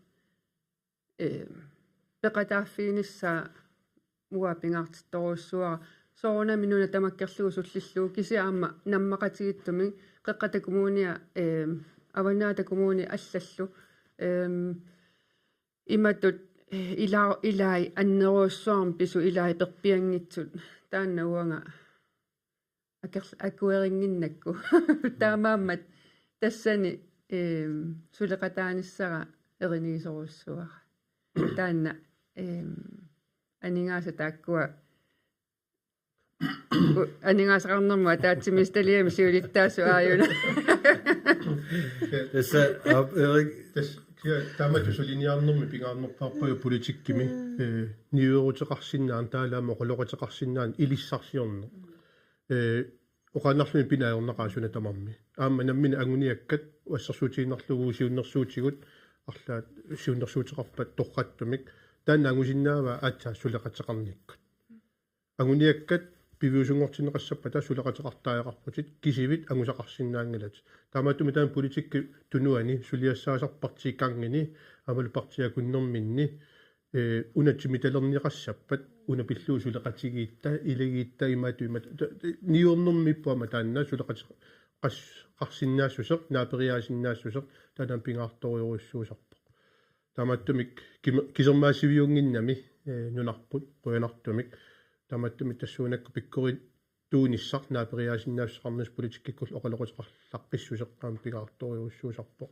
peqataaffiinissaa mua pingaartittoruussuara soornami nuna tamakkerlugu sullilluu kisiaama nammaqatigittumi qeqqata kommunia avanaata kommuni allallu imatut ilai anneruussuarm pisu ilai perpiangitsut taanna uanga akueringinnakku taamaammat tassani suleqataanissara eriniisoruussuara taanna aningaasa taakkua aningaasaqarnermu ataatsimisitaliami siulittaasu aajuna tässä Erik taamatu suliniarnermi pingaarnerparpuju politikkimi niueruteqarsinnaan taalaama qoloqateqarsinnaan ilissarsiorneq oqanarlumi pinaajornaqaasuna tamarmi aamma nammina anguniakkat uassarsuutiinnerlugu siunnersuutigut арлаат сиуннэрсуутеқарпат торраттумик таанна ангусиннаава аатсаа сулеқатеқарниккут агуниаккат пивиусунгортинеқассаппа таа сулеқатеқартааяқарпутит кисивит ангусақарсиннаангалат таамааттуми таан политикки тунуани сулиассаасарпартиккангини амалу партиакуннэрминни унатсими талерниқассаппат унапиллуу сулеқатигиитта илагиитта имаатуимат ниорнэрмиппуама таанна сулеқатеқ qarsinnaasusseq naapeриаасиннаассусеq таанам пингаарториуруссуусарпоq таамааттумик кисермаассивиунгиннами нунарпут қуянартумик таамааттумик тассуунакку пиккори туунissaq naapeриаасиннаассақарнас политиккиккул оқалоқутеқарлаққиссусеq таам пингаарториуруссуусарпоq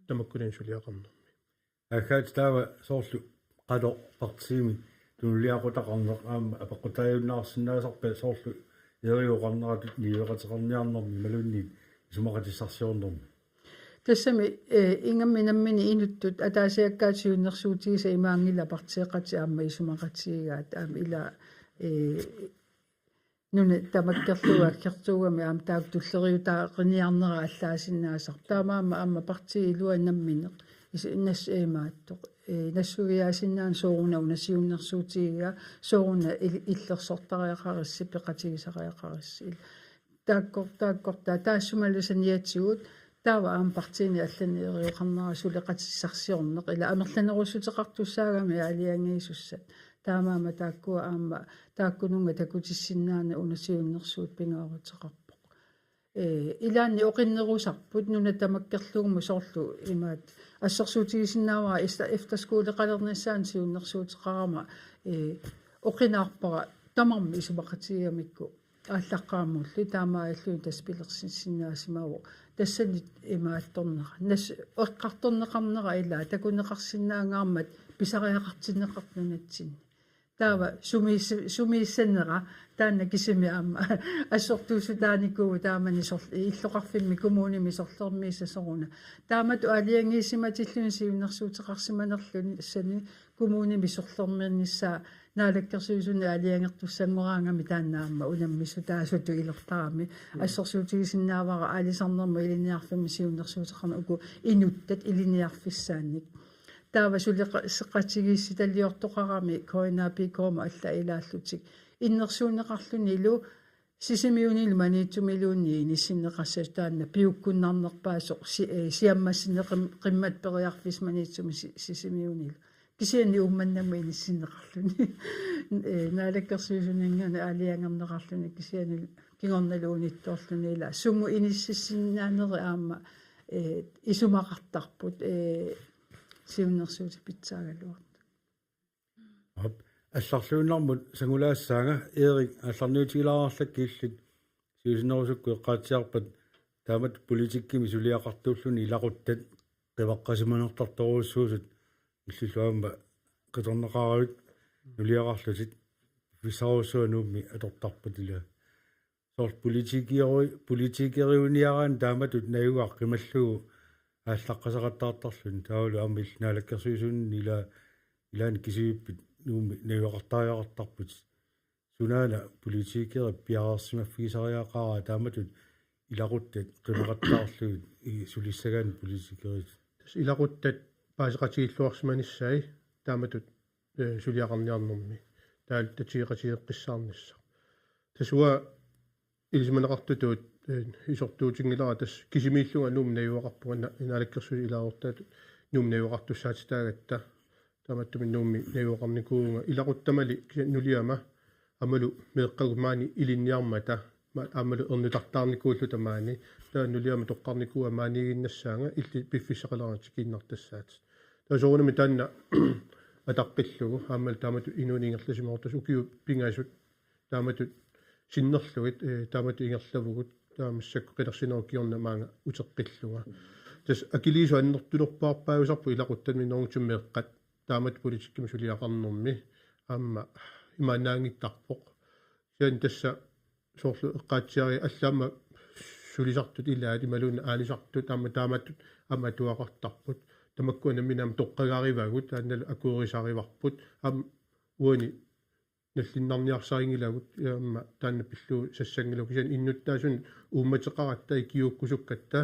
тамаккулин сулиақарнерми аггаат таава соорлу қало партиими тунулиақутақарнеқ аама апаққутааюннаарсинаасарпа соорлу ериоқарнератут ниуеқатеқарниарнерми малунни сумақатиссарсиорнерми тассами ингамминаммини инуттут атаасиаккаатиуннэрсуутигиса имаангила партиеқати аама исумақатигигаат аама ила нуна тамаккерлуа аккертуугами аама таак туллериутаа қиниарнера аллаасиннаасар таамаама аама партии илуаннамминеқ иннас ээмааттоқ нассувиаасиннаан сооруна унасиуннэрсуутигига сооруна иллерсортариақарисси пеқатигисариақарисси тааккортаа таассумалусаниатсигут таава аам партиини аллани эриоқарнера сулеқатиссарсиорнеқ ила амерланерусутеқартуссаагами алиангиисуссат таамаама тааккуа аама тааккунунга такутиссиннаана унасиуннэрсуут пингаарутеқарпоқ илаанни оқиннерусарпут нуна тамаккерлугму соорлу имаат ассерсуутигисиннааваа эфтерскуулеқалерниссаан сиуннэрсуутеқарама оқинаарпара тамарми исумақатигамикку ааллаққааммулли таамааллуи таспилерсиннаасимаву тассани имаатторнера нас эққарторнеқарнера илаа такунеқарсиннаангаармат писариақартинеқарнунатсинни таава сумииссаннера таанна кисими аама ассортуусутааникуу таамани иллоқарфимми коммуними сорлермииссасоруна таамату алиангиисиматиллуни сиуннэрсуутеқарсиманерлуни ассани коммуними сорлермиернissaа наалаккерсуусуна алиангертуссангораангами тааннаама унаммису таасуту илертарами ассерсуутигисиннаавара аалисарнерма илиниарфими сиуннерсуутеқарна уку инуттат илиниарфиссаанник таава сулеққатигисси талиортоқарами коинаапикоома алла илааллутик иннерсуунеқарлуни илу сисимиунил маниитсумилуунни ниссиннеқассас таанна пиуккуннарнерпаасоқ сиаммассинеқиммат периарфис маниитсуми сисимиунил кисиани умманнама иниссиннеқарлуни наалаккерсуусунингана аалиангернеқарлуни кисиани кигорналуунитторлуни ила сугу иниссиссиннаанери аама исумақартарпут сиуннерсуути питсаагалуарт алларлууннармут сангулаассаага Эрик алларниутигилаарлак киллит сиусинерусукку эққаатсиарпат таамат политиккими сулиақартууллуни илақуттат қиваққасиманертарторуссуусут иллулуамма қиторнеқаравит нулиақарлутит висаруссуануумми атортарпут ила сорт политикериуниараан тааматут наюгар қималлугу ааллаққасақаттаартарлун таулу аммил наалаккерсуисуунни илаан кисииппит нууми наюақартариақартарпут сунаана политикери пиарерсимаффигисариақараа тааматут илақуттат қимақаттаарлугут сулиссагаан политикерит тас илақуттат паасеқатигиллуарсиманиссай тааматут сулиақарниарнэрми таал татиеқатигеққиссаарнisса тасуа илисманеқартутуут исортуутингилара тас кисимииллунга нуум наюақарпуга инаалаккерсули илаортаат нуум наюақартуссаатитаагатта тааматтуми нуумми наюақарникуунга илақуттамали нулиама амалу меэққагумаани илинниармата амалу эрнутартаарникууллу тамаани таа нулиама тоққарникуа маанигиннассаанга илли пиффисеқаларанти киннартассаат таасоорнами таанна атаққиллугу аамал таамату инунингерласимаортас укиу пингаасут тааматут синнерлугит таамату ингерлавугут таамассакку қилерсинеруккиорна маанга утеққиллуга тас акилису аннертулерпаарпаагусарпу илақуттами ноорутуммеэққат таамат политиккими сулиақарнэрми аама имаанаангиттарпоқ сиан тасса соорлу эққаатсиари аллаама сулисартут илаати малуна аалисартут тааматтут аматуақартарпут тамаккуана минам тоққагааривагут тааннал акуурисаариварпут уани наллиннарниарсарингилагут яама таанна пиллуу сассангилу кисиан иннуттаасун уумматеқаратта икиуккусуккатта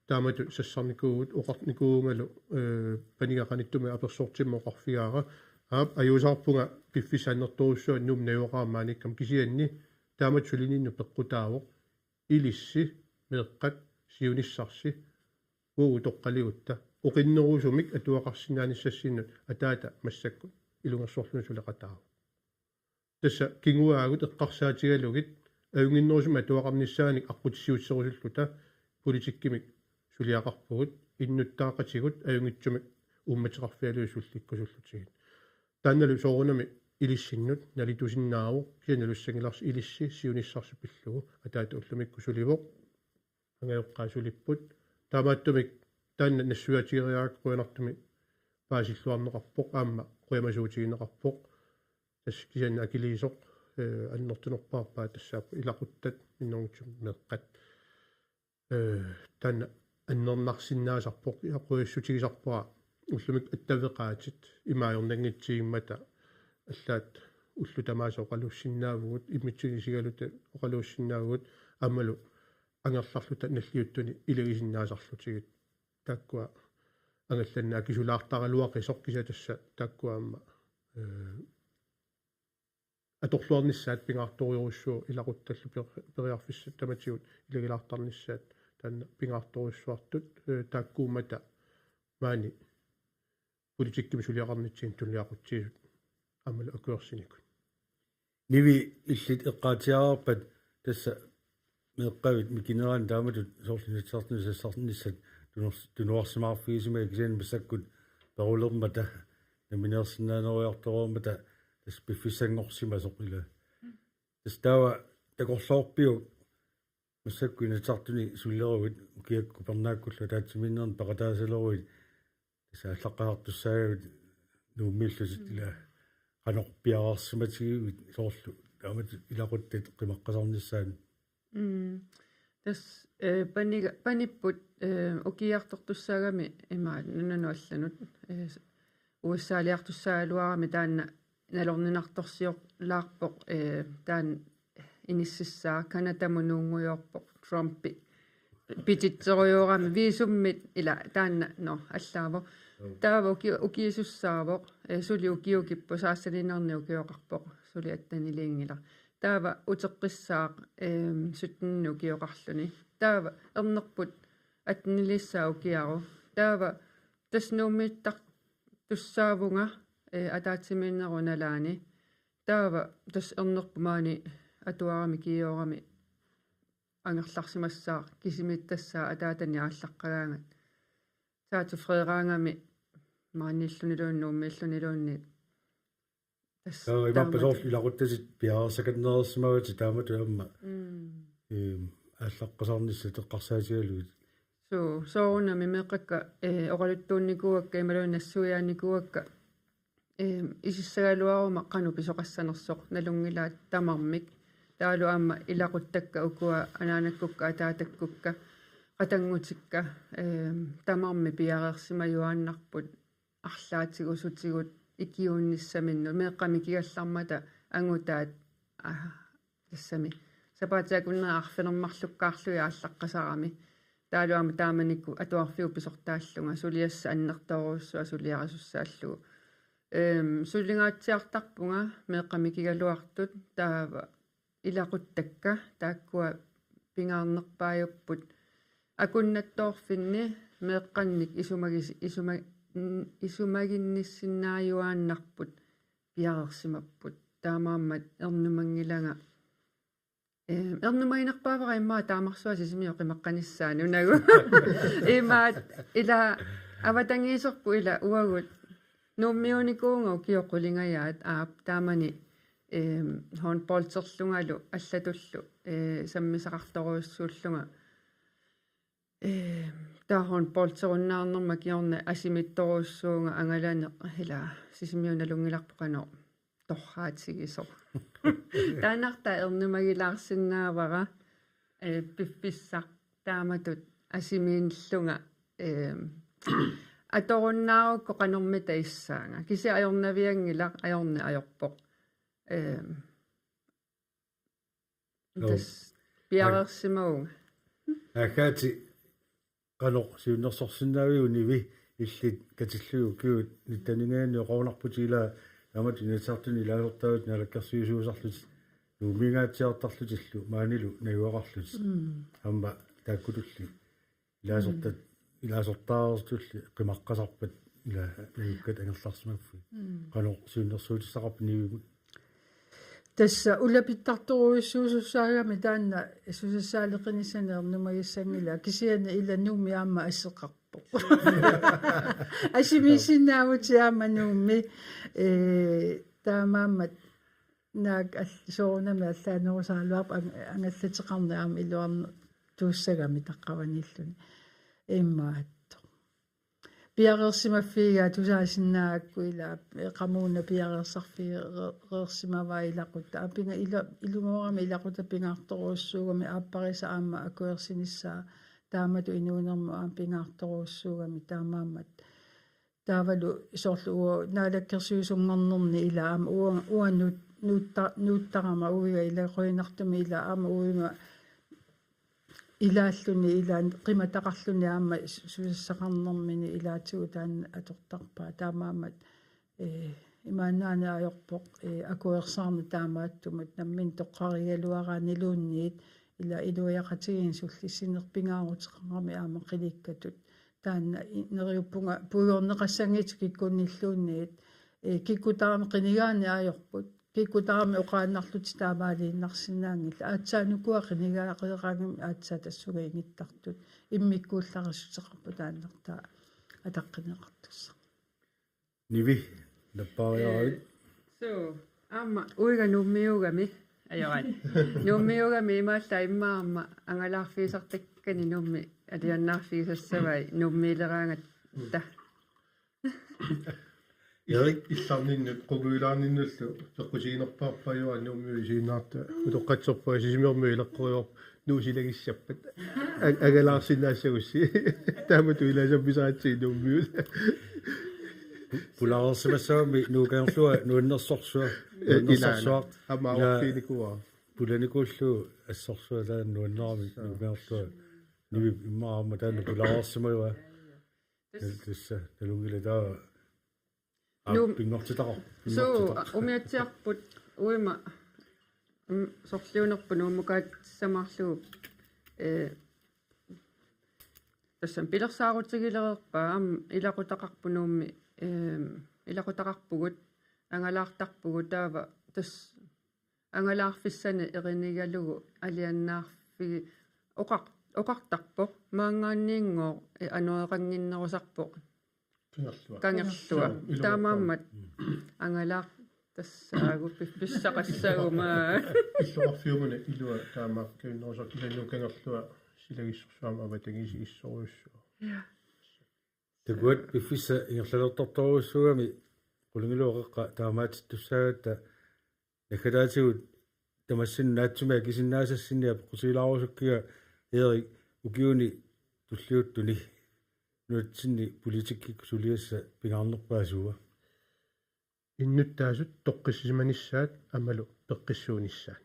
таамату сассарникуугут оқартникуугалу панигақаниттуми аперсортиммо оқарфигаара аюусаарпунга пиффисааннэрторуссуа нуум наюоқаамааниккам кисианни таамат сулининну пеққутаавоқ илисси меэққат сиуниссарси уу тоққалигутта оқиннерусумик атуақарсинааниссассиннут атаата массакку илунгерсорлуну сулеқатаа тасса кингуаагут эққарсаатигалугит аюнгиннерусума атуақарниссааник аққутиссиутсерусуллута политиккимик сулиақарпугут иннуттаақатигут аюнгитсумик уумматеқарфиалуусулликкусуллутигит таанналу соорунами илиссиннут налитусиннааву кианалуссангиларс илисси сиуниссарси пиллугу атаата уллумикку суливоқ ангайоққаасулиппут таамааттумик таанна нассуатиериаак қуянартуми паасиллуарнеқарпоқ аама қуямасуутигинеқарпоқ тас кисанна акилисоқ аннертунерпаарпаа тассааппу илақуттат миннэрмутсум меққат таанна аннернарсиннаасарпоқ иақуяссутигисарпуа уллумик аттавеқаатит имаajornangitsigimata аллаат уллу тамааса оқалуссиннаавгут иммитсигисигалута оқалуссиннаавгут аммалу ангерларлута наллиуттуни илагисиннаасарлутигит тааккуа ангалланнаа кисулаартаралуақисоқ кисатасса тааккуаама аторлуарниссаат пингаарториуруссуу илақутталлу периарфиссат таматигут илагилаартарниссаат таанна пингаарториуссуартут тааккуумата маани политиккими сулиақарнитсин туллиақутсиисут аммал акуерсиникут ниви иллит эққаатиарпат тасса меққавит микинеран тааматут соорлунитсартнисассарниссат тунуарсимаарфигисимаа кисиан массаккут перулермата наминерсинаанориарторуумата тас пиффиссангорсима соқила тас таава такорлоорпиу массакку инатартуни суллеругит киакку пернааккулла таатсиминнерн пақатаасалеруит таса аллаққаартуссаагавит нууммиллусит ила qanорпиарарсиматигивит соорлу таамат илақуттат қимаққасарниссаан тас паниппут укиартортуссаагами имаа нунануалланут уссаалиартуссаагалуарами таанна налорнинарторсиорлаарпоq таан иниссисsaa канатамунуунгуйорпоq Trumpi пититсериорами висуммит ила таанна аллааво таава укиисуссаавоq сули укиукиппу саассалинерни укиоқарпоq сули аттанилиингила таава утеққиссаақ суттинни укиоқарлүни таава ернерпут атнилиссаа укиару таава таснууммиттар туссаавунга атаатсимииннеруналаани таава тас ернерпумаани атуарами киорами ангерларсимассаа кисимиттассаа атаатани ааллаққагаангат таату фреераангами мааниллунилууннууммиллунилуунни тас имаппасоор иларуттасит пиаарсаканнерерсимагати таамату амма ааллаққасаарнисса теққарсаатигалуит соорунами меққакка оралуттуунникуакка ималууннассуяанникуакка исиссагалуарума қану писоқассанерсоқ налунгилаат тамармик таалу аама илақуттакка укуа анаанаккукка атаатаккукка қатангутикка тамарми пиареерсимаюааннарпут арлаатигусутигут икиуунниссаминну меққами кигаллармата ангутаат тассами сапаатиакуннера арфинермарлуккаарлуи ааллаққасарами таалу аама тааманикку атуарфиу писортааллунга сулиасса аннерторуссуа сулиарасуссааллугу суллингаатсиартарпунга меққами кигалуартут таава илақуттакка тааккуа пингаарнерпаajupпут акуннаттоорфинни меққанник исумагинниссиннааюааннарпут пиарерсимаппут таамааммат ернумангилага ернумагинерпаавара иммаа таамарсуа сисимио қимаққаниссаани унагу имаат ила аватангиисорпу ила уагут нуммиуникуунга киоқулингаyaat аап таамани хонполтерлунгалу аллатуллу саммисақарторуйссууллунга тахон полтеруннаарнерма киорна асимитторуйссуунга ангалаане хила сисимиуналунгиларпоқано торраатигисо таанарта ернумагилаарсинаавара пипписсақ тааматут асимиинллунга аторуннаарукко канормита иссаанга киси аёрнавиангила аёрни аёрпоқ тас пиарерсимауга акаати канор сиуннерсорсиннаавиуниви иллит катиллугу киут ниттанингаани оқорнарпутила амат инатсартуни илаасортаавит налаккарсиусуусарлут нуумингаатсиартарлутиллу маанилу нагуақарлут амма тааккутулли илаасортаарстулли қимаққасарпат ила нагуккат ангерларсимаффи канор сиуннерсуутиссақарпинивигут тасса улапиттарторуиссуусуссаагами таанна сусассаалеқинисанернумагиссангила кисиана иланнуумми аама ассеқарпо асимисиннаавути нуумми таамааммат наак соорнами аллаанерусаалуарп ангаллатеқарна аама илуарна туussagami таққаваниллуни иммаат пиарерсимаффига тусаасиннаакку ила qamуuna пиарерсарфиерсимаваа илақутта апинга илумоорами илақута пингаарторуссуугами ааппариса аама акуерсиниссаа таамату инуунерму аама пингаарторуссуугами таамааммат таавалу соорлуо наалаккерсуусунгорнерни ила аама уаннут нууттарама уига илақуинартуми ила аама уима илааллуни илаан қиматақарлуни аама сусассақарнэрмини илаатигу таан атортарпаа таамаамат имаанаани аёрпоқ акуерсаарни таамааттумат наммин тоққаригалуараанилуунниит ила илуяқатигин суллиссинерпингаарутеқарами аама қиликкатут таанна нериуппунга пуйорнеқассангит киккунниллуунниит киккутарами қинигаани аёрпут киккутарами оқааннарлути таамаалииннарсинаангилла аатсаанукуа қинигаақеқангами аатсаа тассугаингиттартут иммиккуулларissutеқарпу тааннертаа атаққинеқартусса ниви наппаариарит so аама уига нуммиугами аёрат нуммиугами имаалла иммаама ангалаарфиисартаккани нумми алианнаарфиисассавай нуммилераангат та Erik илларниннут qugulaarninullu seqqusиинерпаарпаюа нууммуисиинаарта утоққатсорпаа сисимиорму илеққориор нуусилагиссаппат агалаарсинаассагусси таамату иласапписаатсии нууммиут pulaarsamasaami nuukanerlua nuinnersorsua Ilana. Amma orfiinikua. pulanikullu assorsua taan nuinnerami nuukanerlua nivi immaarma taana pulaarsamawa tassa talungila taa pingortitaqo So umiatsiarput uima sorliunerpu nuumukaat samarluup тассам пилерсаарутигилерерпаа илакутақарпунуумми илакутақарпугут ангалаартарпугу таава тас ангалаарфиссани эринигалугу алианнаарфиги оқартарпоқ маангаанниингоо ануеқангиннерусарпоқ кангерлуа таамааммат ангалаар тассаагу писсақассагума Иллуарфиумуна илуа таамаақ киуннерусар кисаннукангерлуа силагиссурсуама аватагиси иссоруйуссуа. Тэгвэл пиффиса ингерлалерторторуссугами qulungiluoqeqqa taamaat tussaaгаtta накалаатигут тамассин наатсумаа кисиннаасассинниа пеққусилаарусуккига эери укиуни туллиуттуни нуатсинни политиккик сулиасса пингаарнерпаасуа Иннуттаасут тоққиссиманиссаат аммалу пеққиссуунissaat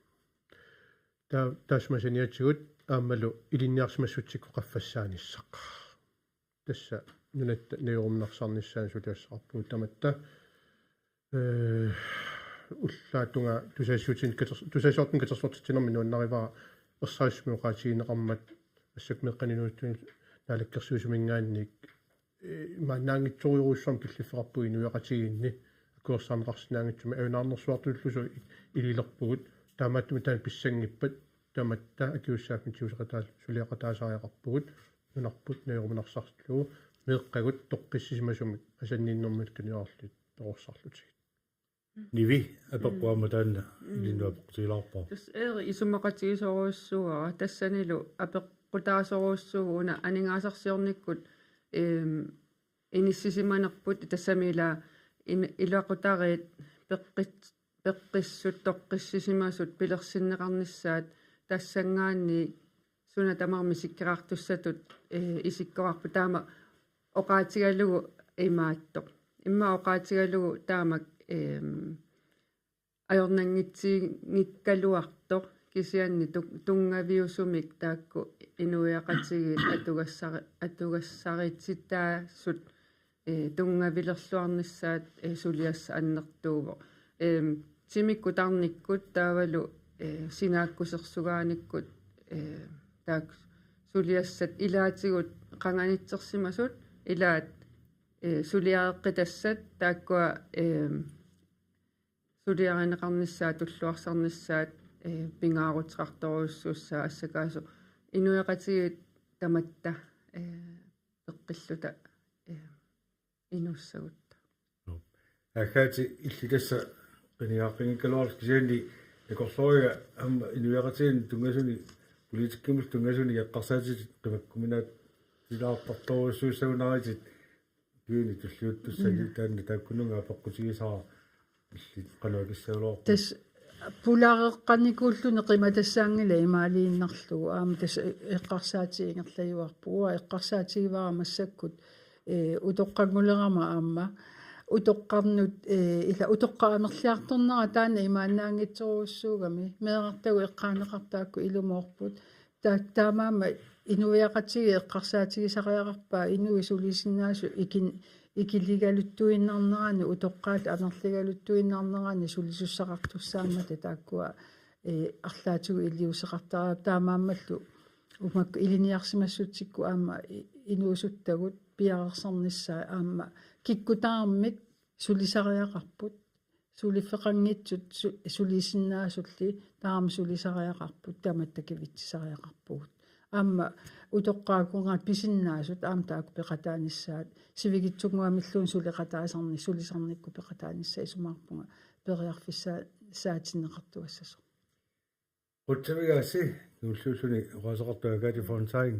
таасмасаниатигут ааммалу илинниарсимассутсикку qaffassaanissaq тасса нунатта неорумнарсарниссаан сулиассақарпуут таматта уллаатунга тусаассуутин тусаасуартин катерсуартитинерми нуаннаривара ерсаиссмуоқаатигинеқармат ассак меққанинуутун наалаккерсуусумингаанник мааннаангитсориуруссам киллиффеқарпуги нуяқатигинни акуерсаамеқарсинаангитсуми авинаарнерсуартуллусу илилерпугут таамааттуми таан писсангиппат таматта акиуссаакми тиусеқатаал сулиақатаасариақарпугут нунарпут неорумнарсарлуу меэққагут тоққиссисимасумик асаннииннэрмут книарлут тоорсарлутигит nivi апеққуама таанна илинуапеққутилаарпаа тас эри исумақатигисоруйссуара тассанилу апеққутаасоруйссугу уна анингаасарсиорниккут иниссисиманерпут тассамила илуақутариит пеққиссут тоққиссисимасут пилерсиннеқарниссаат тассангаанни суна тамарми сиккераартуссатут исиккорарпу таама оқаатигалугу имааттоқ имма оқаатигалугу таамак ajornangitsigikkaluartoq kisianni tungavиусумик таакку инуяқатиги атугассаритситаассут тунгавилерлуарниссаат сулиасса аннертууво тимикку тарниккут таавалу синааккусерсугааниккут таак сулиассат илаатигут қанганитсерсимасут илаат сулиаэққитассат тааккуа сулиаринеқарниссаа туллуарсарниссаат пингаарутеқарторуссууссаа ассакаасу инуяқатигит таматта пеққиллута инуссагутта акаати илликасса пиниааққингкалуарс кисианни якорлорига амма инуяқатигин тунгасуни политиккимус тунгасуни яққарсаатит қимаккуминаат илаарпарторуссууссагунаритит юни туллиуттуссани таанна тааккунунга апеққутигисаа илли канаакиссаулоор тас пулаареққаникууллуни қиматассаангила имаалииннарлугу аама тас эққарсаатигингерлаюарпуа эққарсаатигивара массаккут утоққангулерама аама утоққарнут ила утоққаамерлиарторнера таана имааннаангитсоруссуугами меэқартагу эққаанеқартаакку илумоорпут таамаама инуяқатиги эққарсаатигисариақарпаа инуи сулисиннаасу икилигалуттуиннарнерани утоққаат анерлигалуттуиннарнерани сулисуссақартуссаамата тааккуа арлаатигу илиусеқартараа таамааммаллу умак илиниарсимассутсикку аама инуусуттагут пиарерсарниссаа аама киккутаармик сулисариақарпут сулиффеқангитсут сулисиннаасулли таама сулисариақарпут таматтакивитсисариақарпугут аама утоққаакунгаат писиннаасут аама таакку пеқатааниссаат сивигитсугуамиллуун сулеқатаасарни сулисарникку пеқатааниссаа исумаарпунга периарфиссаа саатиннеқартуассасо утсавигаси нуллуусуни оqasaqartuagaati фонтайн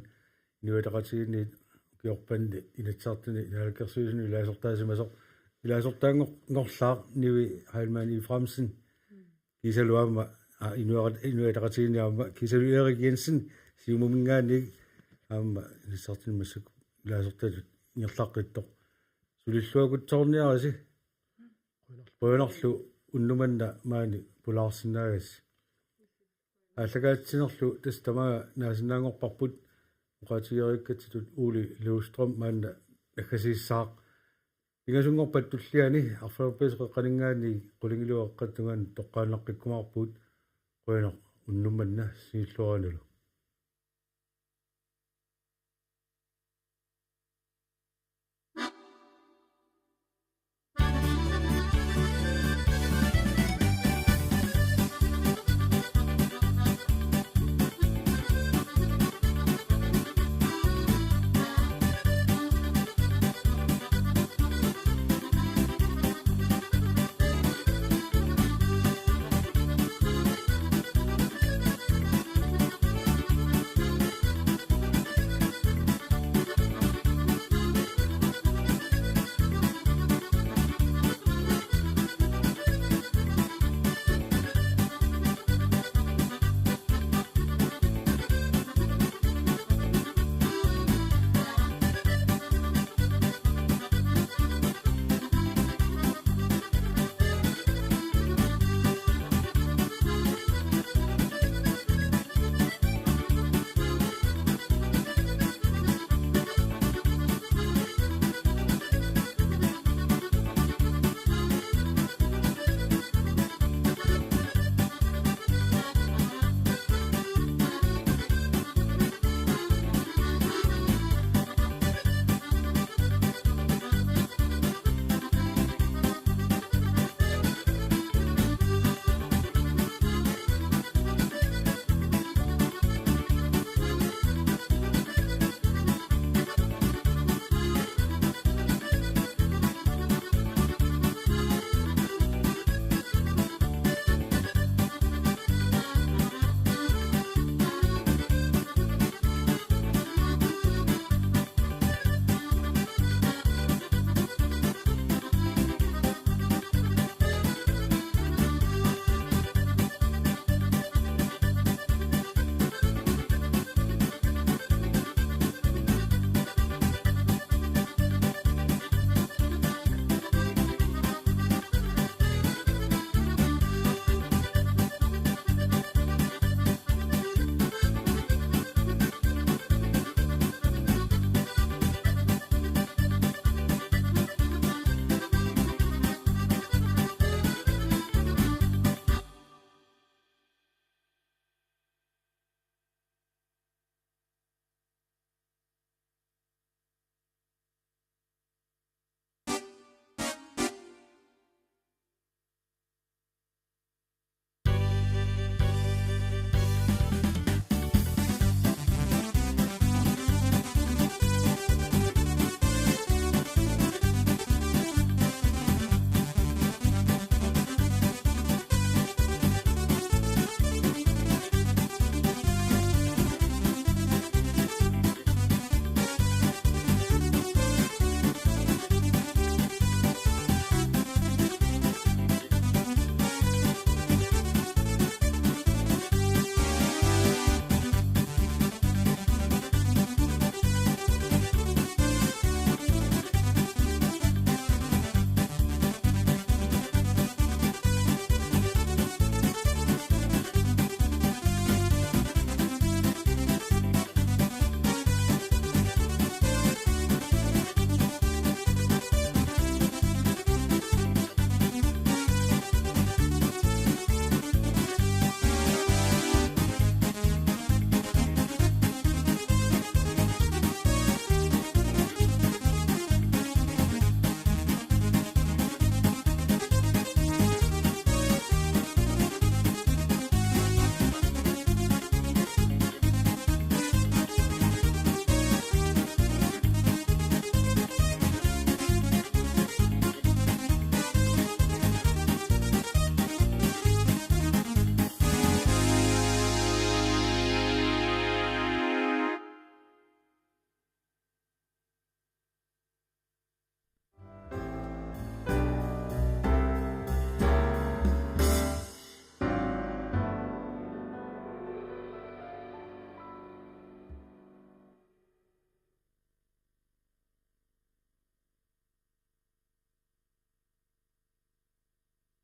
нуатақатигинни киорпанни инатсаартини иналаккерсуисуни илаасортаасимасо илаасортаангорлаа ниви хайлмани фрамсен кисалуамма инуатақатигинниаама кисалу Эрик Jensen сиумумингаани аама илаасортинмассак илаасортаатут ингерлааққиттоқ Tulilluakutsorniarasi. Qoyanarlu unnumanna maani pulaarsinaagassi. Allakaatsinerlu tastamaga naasinaangorparput muqatigerikkatitut Uli Lewstrøm maanna nakasiissaaq. Ingasungorpat tulliani arfaluppeseqaningaani qulingiluaqqattungaan toqqaannaqqikkumaarpuut qoyanaq unnumanna siilluaranulu.